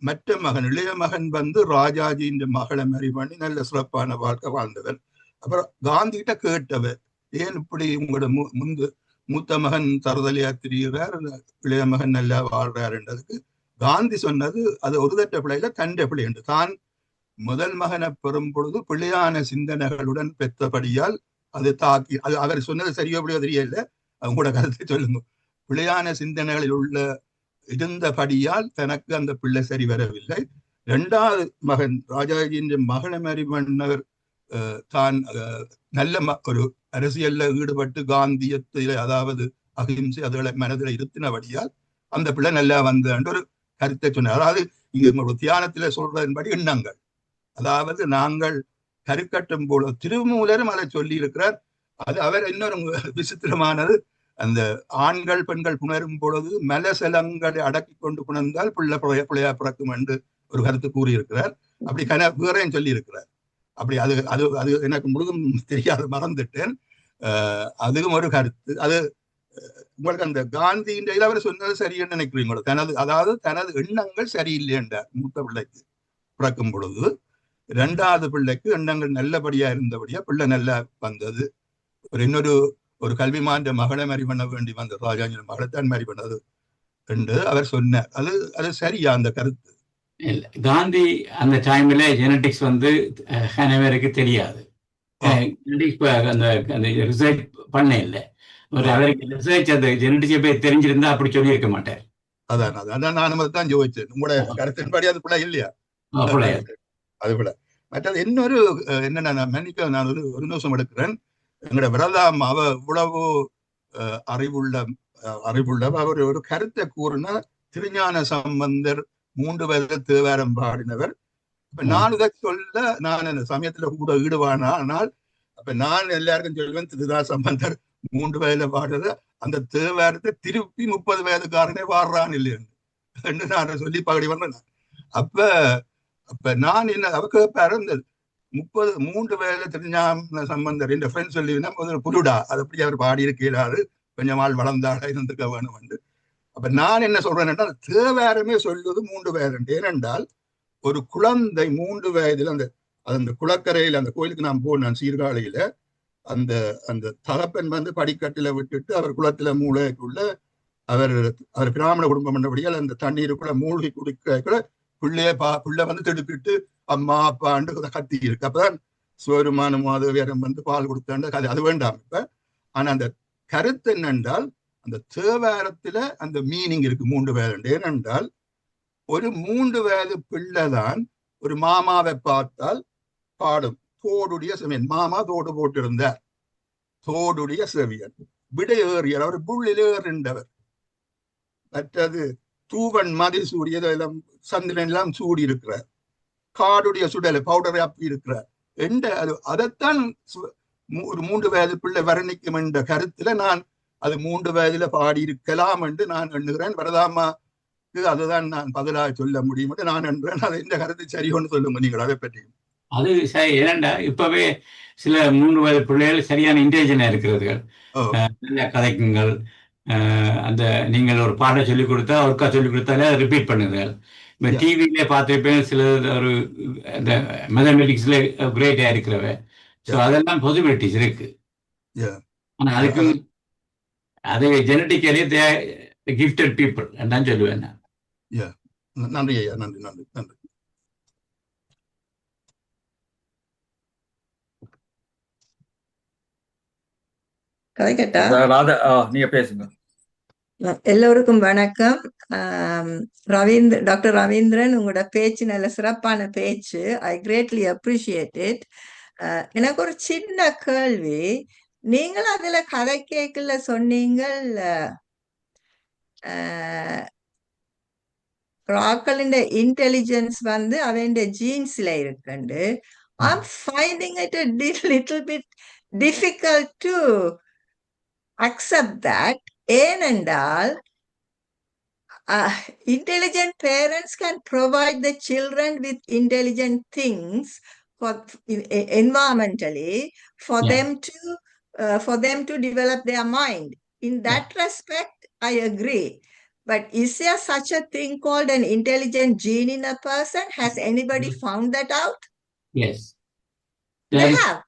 மற்ற மகன், இளைய மகன் ராஜாஜியின் மகளை மாரி பண்ணி நல்ல சிறப்பான வாழ்க்கை வாழ்ந்தவர். அப்புறம் காந்தி கிட்ட கேட்டவர், ஏன் இப்படி உங்களோட மூத்த மகன் தருதலையா திரிகிறார், இளைய மகன் நல்லா வாழ்றாருன்றதுக்கு காந்தி சொன்னது, அது ஒரு தட்ட பிள்ளையில தண்ட பிள்ளை என்று. தான் முதல் மகனை பெறும் பொழுது பிள்ளையான சிந்தனைகளுடன் பெற்றபடியால் அது தாக்கி, அது அவர் சொன்னது சரியோ அப்படியோ தெரியல, அவங்களோட கருத்தை சொல்லுங்க. பிள்ளையான சிந்தனைகளில் இருந்தபடியால் தனக்கு அந்த பிள்ளை சரி வரவில்லை. 2வது மகன் ராஜாஜியின் மகளை மாரி பண்ணவர் தான் நல்ல ஒரு அரசியல்ல ஈடுபட்டு காந்தியத்தில, அதாவது அகிம்சை அதுகளை மனதில் இருத்தினபடியால் அந்த பிள்ளை நல்லா வந்த ஒரு கருத்தை சொன்னார். அதாவது இங்க தியானத்தில சொல்றதன்படி எண்ணங்கள், அதாவது நாங்கள் கருக்கட்டும் போல திருமூலரும் அதை சொல்லி இருக்கிறார். அது அவர் இன்னொரு விசித்திரமானது, அந்த ஆண்கள் பெண்கள் புணரும் பொழுது மலசலங்களை அடக்கி கொண்டு புணர்ந்தால் பிள்ளையா பிறக்கும் என்று ஒரு கருத்து கூறியிருக்கிறார். அப்படி வேறையும் சொல்லி இருக்கிறார். அப்படி அது அது அது எனக்கு முழுதும் தெரியாது, மறந்துட்டேன். அதுவும் ஒரு கருத்து. அது உங்களுக்கு அந்த காந்தியின் அவர் சொன்னது சரின்னு நினைக்கிறீங்களோ? தனது எண்ணங்கள் சரியில்லை என்றார். மூத்த பிள்ளைக்கு பிறக்கும் பொழுது 2வது பிள்ளைக்கு எண்ணங்கள் நல்லபடியா இருந்தபடியா பிள்ளை நல்லா வந்தது. ஒரு கல்விமான் மகளை மாரி பண்ண வேண்டி வந்த ராஜாஜி மகளைத்தான் மாரி பண்ணது என்று அவர் சொன்னார். அது சரியா அந்த கருத்து? காந்தி அந்த டைம்ல ஜெனடிக்ஸ் அனைவருக்கு தெரியாது. அந்த ரிசர்ச் பண்ண இல்லை. ஒரு அவருக்கு ரிசர்ச் அந்த ஜெனடிக்ஸை போய் தெரிஞ்சிருந்தா அப்படி சொல்லியிருக்க மாட்டார். அதான் நானும் தான் யோசிச்சேன். உங்களோட கருத்தின்படி அது கூட இல்லையா? அது கூட. மற்றது இன்னொரு என்னன்னா, மன்னிக்க நான் ஒரு நிமிஷம் எடுக்கிறேன். எங்களோட விரதாம் அவ இவ்வளவு அறிவுள்ள அவர் ஒரு கருத்தை கூறினா, திருஞான சம்பந்தர் 3 வயதுல தேவாரம் பாடினவர். அப்ப நான் இதை சொல்ல நான் அந்த சமயத்துல கூட ஈடுபானால் அப்ப நான் எல்லாருக்கும் சொல்வேன், திருதா சம்பந்தர் 3 வயதுல பாடுறத அந்த தேவாரத்தை திருப்பி 30 வயதுக்காரனே பாடுறான் இல்லைன்னு நான் சொல்லி பாடி வந்தேன். அப்ப நான் என்ன அவ கேட்பாரு, இந்த 3 வயதுல திருஞான சம்பந்தர் என்ற ஃப்ரெண்ட் சொல்லினா புதுடா அது அப்படி அவர் பாடி இருக்கிறாரு, கொஞ்சம் நாள் வளர்ந்தாடா இருந்துக்க வேணும் என்று. அப்ப நான் என்ன சொல்றேன்னா, தேவாரமே சொல்லுவது 3 வயது. ஏனென்றால் ஒரு குழந்தை 3 வயதுல அந்த குளக்கரையில அந்த கோயிலுக்கு நான் போனேன் சீர்காழியில, அந்த தகப்பன் படிக்கட்டில விட்டுட்டு அவர் குளத்துல மூளைக்குள்ள அவர் பிராமண குடும்பம் பண்ணபடியால் அந்த தண்ணீருக்குள்ள மூழ்கி குடிக்க பிள்ளை திடுக்கிட்டு அம்மா அப்பாண்டு கத்தி இருக்கு. அப்பதான் சிவருமான மாதவியரம் பால் கொடுத்தாண்டு கதை அது வேண்டாம் இப்ப. ஆனா அந்த கருத்து என்னென்றால் அந்த தேவாரத்துல அந்த மீனிங் இருக்கு 3 வயது. ஏனென்றால் ஒரு 3 வயது பிள்ளைதான் ஒரு மாமாவை பார்த்தால் பாடும், தோடுடைய செவியன். மாமா தோடு போட்டிருந்தார், தோடுடைய செவியன். விடை ஏறியர், அவர் புள்ளில் ஏறின்றவர். மற்றது தூவன் மதில் சூடியது எல்லாம் சந்திரன் எல்லாம் சூடி இருக்கிறார். காடுடைய சுடலை பவுடரை அப்பி இருக்கிறார் என்ற அதைத்தான் ஒரு 3 வயது பிள்ளை வர்ணிக்கும் என்ற கருத்துல நான் அது 3 வயதுல பாடியிருக்கலாம் என்று நான் எண்ணுகிறேன். வரதாமா அதுதான் நான் பதிலாக சொல்ல முடியும் என்று நான் என்றேன். அதை இந்த கருத்து சரியோன்னு சொல்லுங்க நீங்கள் அதை பற்றி. அது சரி, ஏனண்டா இப்பவே சில 3 வயது பிள்ளைகள் சரியான இன்டெலிஜென்டா இருக்கிறதுகள், நல்ல கதைக்குங்கள். அந்த நீங்கள் ஒரு பாடம் சொல்லிக் கொடுத்தா ஒருக்கா சொல்லிக் கொடுத்தாலே ரிப்பீட் பண்ணுங்கள். இப்போ டிவியிலே பார்த்துருப்பேன் சில ஒரு இந்த மேத்தமெட்டிக்ஸ்ல கிரேட்டா இருக்கிறவ. ஸோ அதெல்லாம் பாசிபிலிட்டிஸ் இருக்கு. ஆனா அதுக்கு அது ஜெனட்டிக்கலி கிஃப்டட் பீப்புள் தான் சொல்லுவேன் நான். நன்றி ஐயா, நன்றி நன்றி நன்றி. கதை கேட்டா நீங்க பேசுங்க. எல்லோருக்கும் வணக்கம். டாக்டர் ரவீந்திரன், உங்களோட பேச்சு நல்ல சிறப்பான பேச்சு. ஐ கிரேட்லி அப்ரிஷியேட் இட். எனக்கு ஒரு சின்ன கேள்வி. நீங்கள் அதுல கதை கேட்கல சொன்னீங்கள் ராக்களின் இன்டெலிஜென்ஸ் அவன் ஜீன்ஸ்ல இருக்குண்டு. I'm finding it a little bit difficult to accept that. ஏனென்றால் intelligent parents can provide the children with intelligent things environmentally for them to develop their mind. In that respect, I agree. But is there such a thing called an intelligent gene in a person? Has anybody found that out? Yes. They have.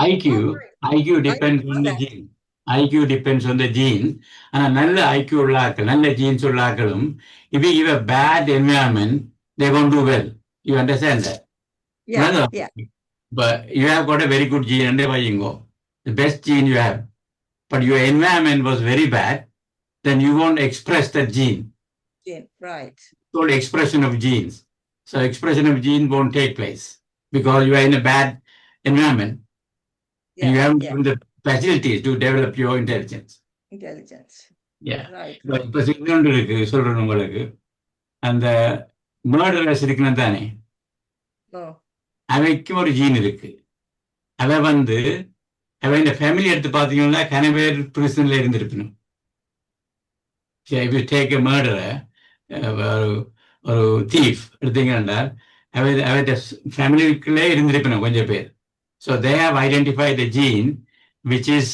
IQ depends on the gene. IQ depends on the gene. And நல்ல IQ உள்ளாக்கள், நல்ல genes உள்ளாக்களும், if you give a bad environment, they won't do well. You understand that? Yeah. But you have got a very good gene, and why you go. The best gene you have. But your environment was very bad, then you won't express that gene. Right. It's called expression of genes. So expression of genes won't take place because you are in a bad environment. And you haven't given the facilities to develop your intelligence. Yeah. Right. இப்போ இன்னொன்று இருக்கு சொல்றேன் உங்களுக்கு. அந்த மர்டரஸ் இருக்குன்னு தானே, அவைக்கும் ஒரு ஜீன் இருக்கு. அவ அவன் இந்த ஃபேமிலி எடுத்து பார்த்தீங்கன்னா கனவேர் பிரிசன்ல இருந்திருக்கணும். If you take a murderer, ஒரு தீஃப் எடுத்தீங்கன்னா அவன் ஃபேமிலிக்குள்ளே இருந்திருக்கணும் கொஞ்சம் பேர். So they have identified a gene which is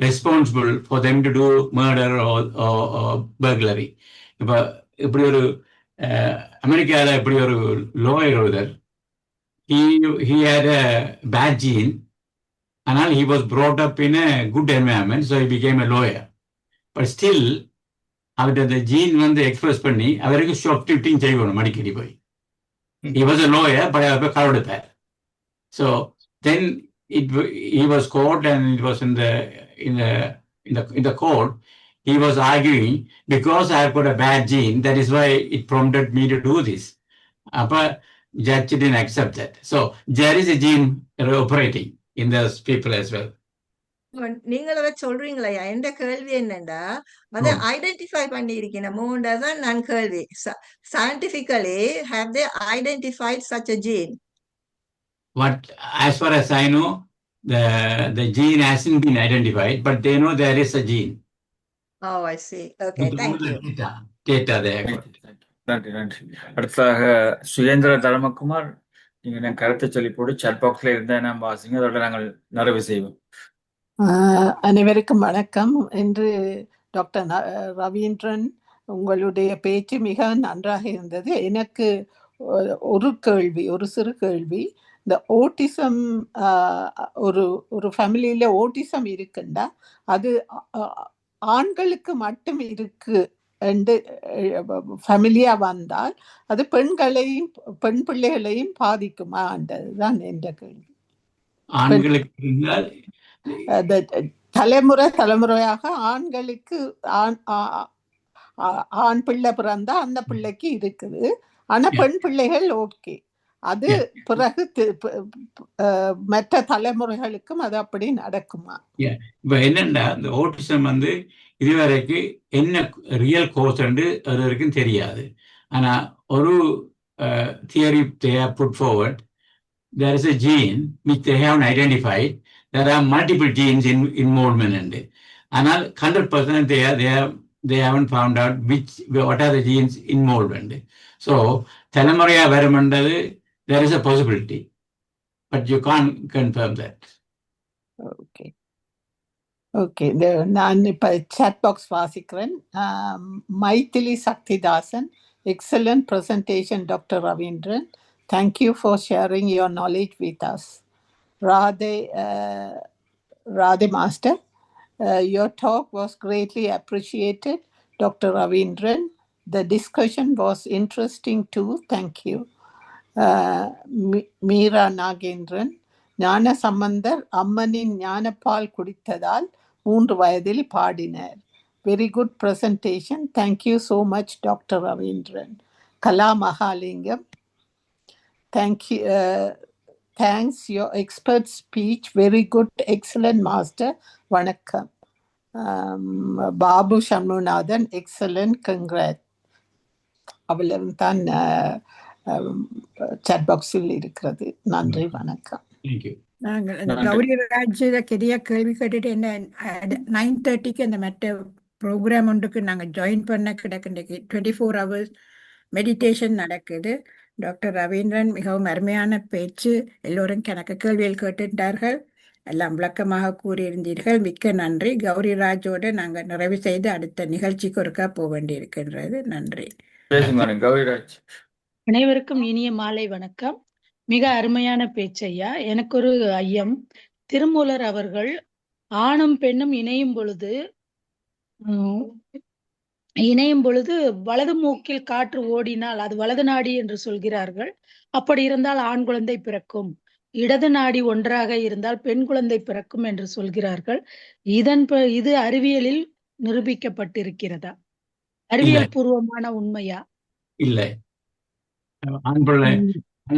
responsible for them to do murder or burglary. இப்போ இப்படி ஒரு அமெரிக்காவில் இப்படி ஒரு லாயர் ஒருத்தர், he had a bad gene, ஆனால் he was brought up in a good environment, so he became a lawyer. But still அவர்கிட்ட அந்த ஜீன் எக்ஸ்பிரஸ் பண்ணி அவருக்கு ஷாப் டிப்டிங் செய்யணும் அடிக்கடி போய். He was a lawyer, but our கலவெடுப்பார். So then he was caught, and it was in the court. He was arguing, because I have got a bad gene, that is why it prompted me to do this. But judge didn't accept that. So there is a gene operating in those people as well. நீங்கள் அதை சொல்றீங்களா? எந்த கேள்வி என்னண்டா அதை ஐடென்டிஃபை பண்ணி இருக்கணும்ன்றதான் நான் கேள்வி. Scientifically, have they identified such a gene? What, as far as I know, the gene hasn't been identified, but they know there is a gene. Oh, I see. Okay, thank you. Data there. நன்றி நன்றி. அடுத்ததாக சுயேந்திர தர்மகுமார், நீங்க நான் கருத்தை சொல்லி போட்டு chat boxல இருந்தா நான் வாசிங்க, அதோட நாங்கள் நிறைவு செய்வோம். அனைவருக்கும் வணக்கம். இன்று டாக்டர் ரவீந்திரன் உங்களுடைய பேச்சு மிக நன்றாக இருந்தது. எனக்கு ஒரு சிறு கேள்வி. இந்த ஓட்டிசம், ஒரு ஃபேமிலியில ஓட்டிசம் இருக்குண்டா அது ஆண்களுக்கு மட்டும் இருக்கு என்று ஃபேமிலியா வந்தால் அது பெண் பிள்ளைகளையும் பாதிக்குமான்றதுதான் என்ற கேள்வி. ஆண்களுக்கு தலைமுறையாக ஆண்களுக்கு ஆண் பிள்ளை பிறந்தா அந்த பிள்ளைக்கு இருக்குது, ஆனா பெண் பிள்ளைகள் ஓகே, அது பிறகு மற்ற தலைமுறைகளுக்கும் அது அப்படி நடக்குமா? இப்ப என்னண்டா இந்த ஓட்டிசம் இதுவரைக்கு என்ன ரியல் கோஸ் அது வரைக்கும் தெரியாது. ஆனா ஒரு theory they have put forward, there is a gene which they haven't identified. There are multiple genes in involvement. ஆனால் 100% they haven't found out what are the genes involved. So தலைமுறையா வரும்ன்றது there is a possibility, but you can't confirm that. Okay. நான் இப்ப chat box வாசிக்கிறேன். Maithili Sakthidasan, excellent presentation Dr. Ravindran. Thank you for sharing your knowledge with us. Radhe Master, your talk was greatly appreciated, Dr. Ravindran. The discussion was interesting too. Thank you. Meera Nagendran, ஞான சம்பந்தர் அம்மனின் ஞானப்பால் குடித்ததால் 3 வயதில் பாடினார். Very good presentation. Thank you so much, Dr. Ravindran. Kala Mahalingam, thanks your expert speech. Very good, excellent master. Vanakkam. Babu Shanmunathan, excellent, congrats. அவ்வளவு தான் chat boxில் இருக்கிறது. நன்றி, வணக்கம். நாங்கள் கௌரி ராஜ்ல பெரிய கேள்வி கேட்டுட்டு என்ன 9:30க்கு அந்த மற்ற ப்ரோக்ராம் ஒன்றுக்கு நாங்கள் ஜாயின் பண்ண கிடக்கின்றைக்கு 24 hours மெடிடேஷன் நடக்குது. டாக்டர் ரவீந்திரன் மிகவும் அருமையான பேச்சு, எல்லோரும் கணக்கு கேள்விகள் கேட்டுட்டார்கள், எல்லாம் விளக்கமாக கூறியிருந்தீர்கள். மிக்க நன்றி. கௌரி ராஜோடு நாங்கள் நிறைவு செய்து அடுத்த நிகழ்ச்சிக்கு ஒருக்கா போக வேண்டியிருக்கின்றது. நன்றி. அனைவருக்கும் இனிய மாலை வணக்கம். மிக அருமையான பேச்சையா. எனக்கு ஒரு ஐயம். திருமூலர் அவர்கள் ஆணும் பெண்ணும் இணையும் பொழுது வலது மூக்கில் காற்று ஓடினால் அது வலது நாடி என்று சொல்கிறார்கள். அப்படி இருந்தால் ஆண் குழந்தை பிறக்கும், இடது நாடி ஒன்றாக இருந்தால் பெண் குழந்தை பிறக்கும் என்று சொல்கிறார்கள். இது அறிவியலில் நிரூபிக்கப்பட்டிருக்கிறதா? அறிவியல் பூர்வமான உண்மையா? இல்லை. ஆண்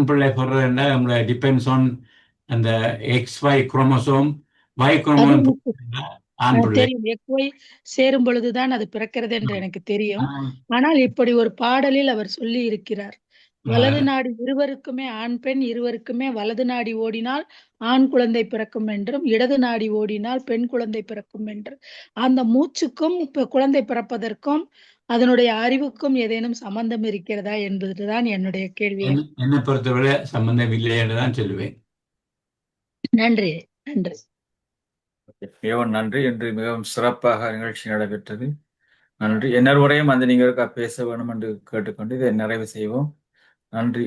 பிள்ளை பிறகுன்னா நம்மள டிபெண்ட்ஸ் ஆன் அந்த XY குரோமோசோம், Y குரோமோசோம் தெரியும். XY சேரும் பொழுதுதான் அது பிறக்கிறது என்று எனக்கு தெரியும். ஆனால் இப்படி ஒரு பாடலில் அவர் சொல்லி இருக்கிறார், வலது நாடி இருவருக்குமே, ஆண் பெண் இருவருக்குமே வலது நாடி ஓடினால் ஆண் குழந்தை பிறக்கும் என்றும், இடது நாடி ஓடினால் பெண் குழந்தை பிறக்கும் என்று. அந்த மூச்சுக்கும் குழந்தை பிறப்பதற்கும் அதனுடைய அறிவுக்கும் ஏதேனும் சம்பந்தம் இருக்கிறதா என்பதுதான் என்னுடைய கேள்வி. என்னை பொறுத்தவரை சம்பந்தம் இல்லை என்றுதான் சொல்லுவேன். நன்றி. நன்றி. மிகவும் நன்றி. என்று மிகவும் சிறப்பாக நிகழ்ச்சி நடைபெற்றது. நன்றி. என்னவரையும் நீங்க பேச வேணும் என்று கேட்டுக்கொண்டு இதை நிறைவு செய்வோம். நன்றி.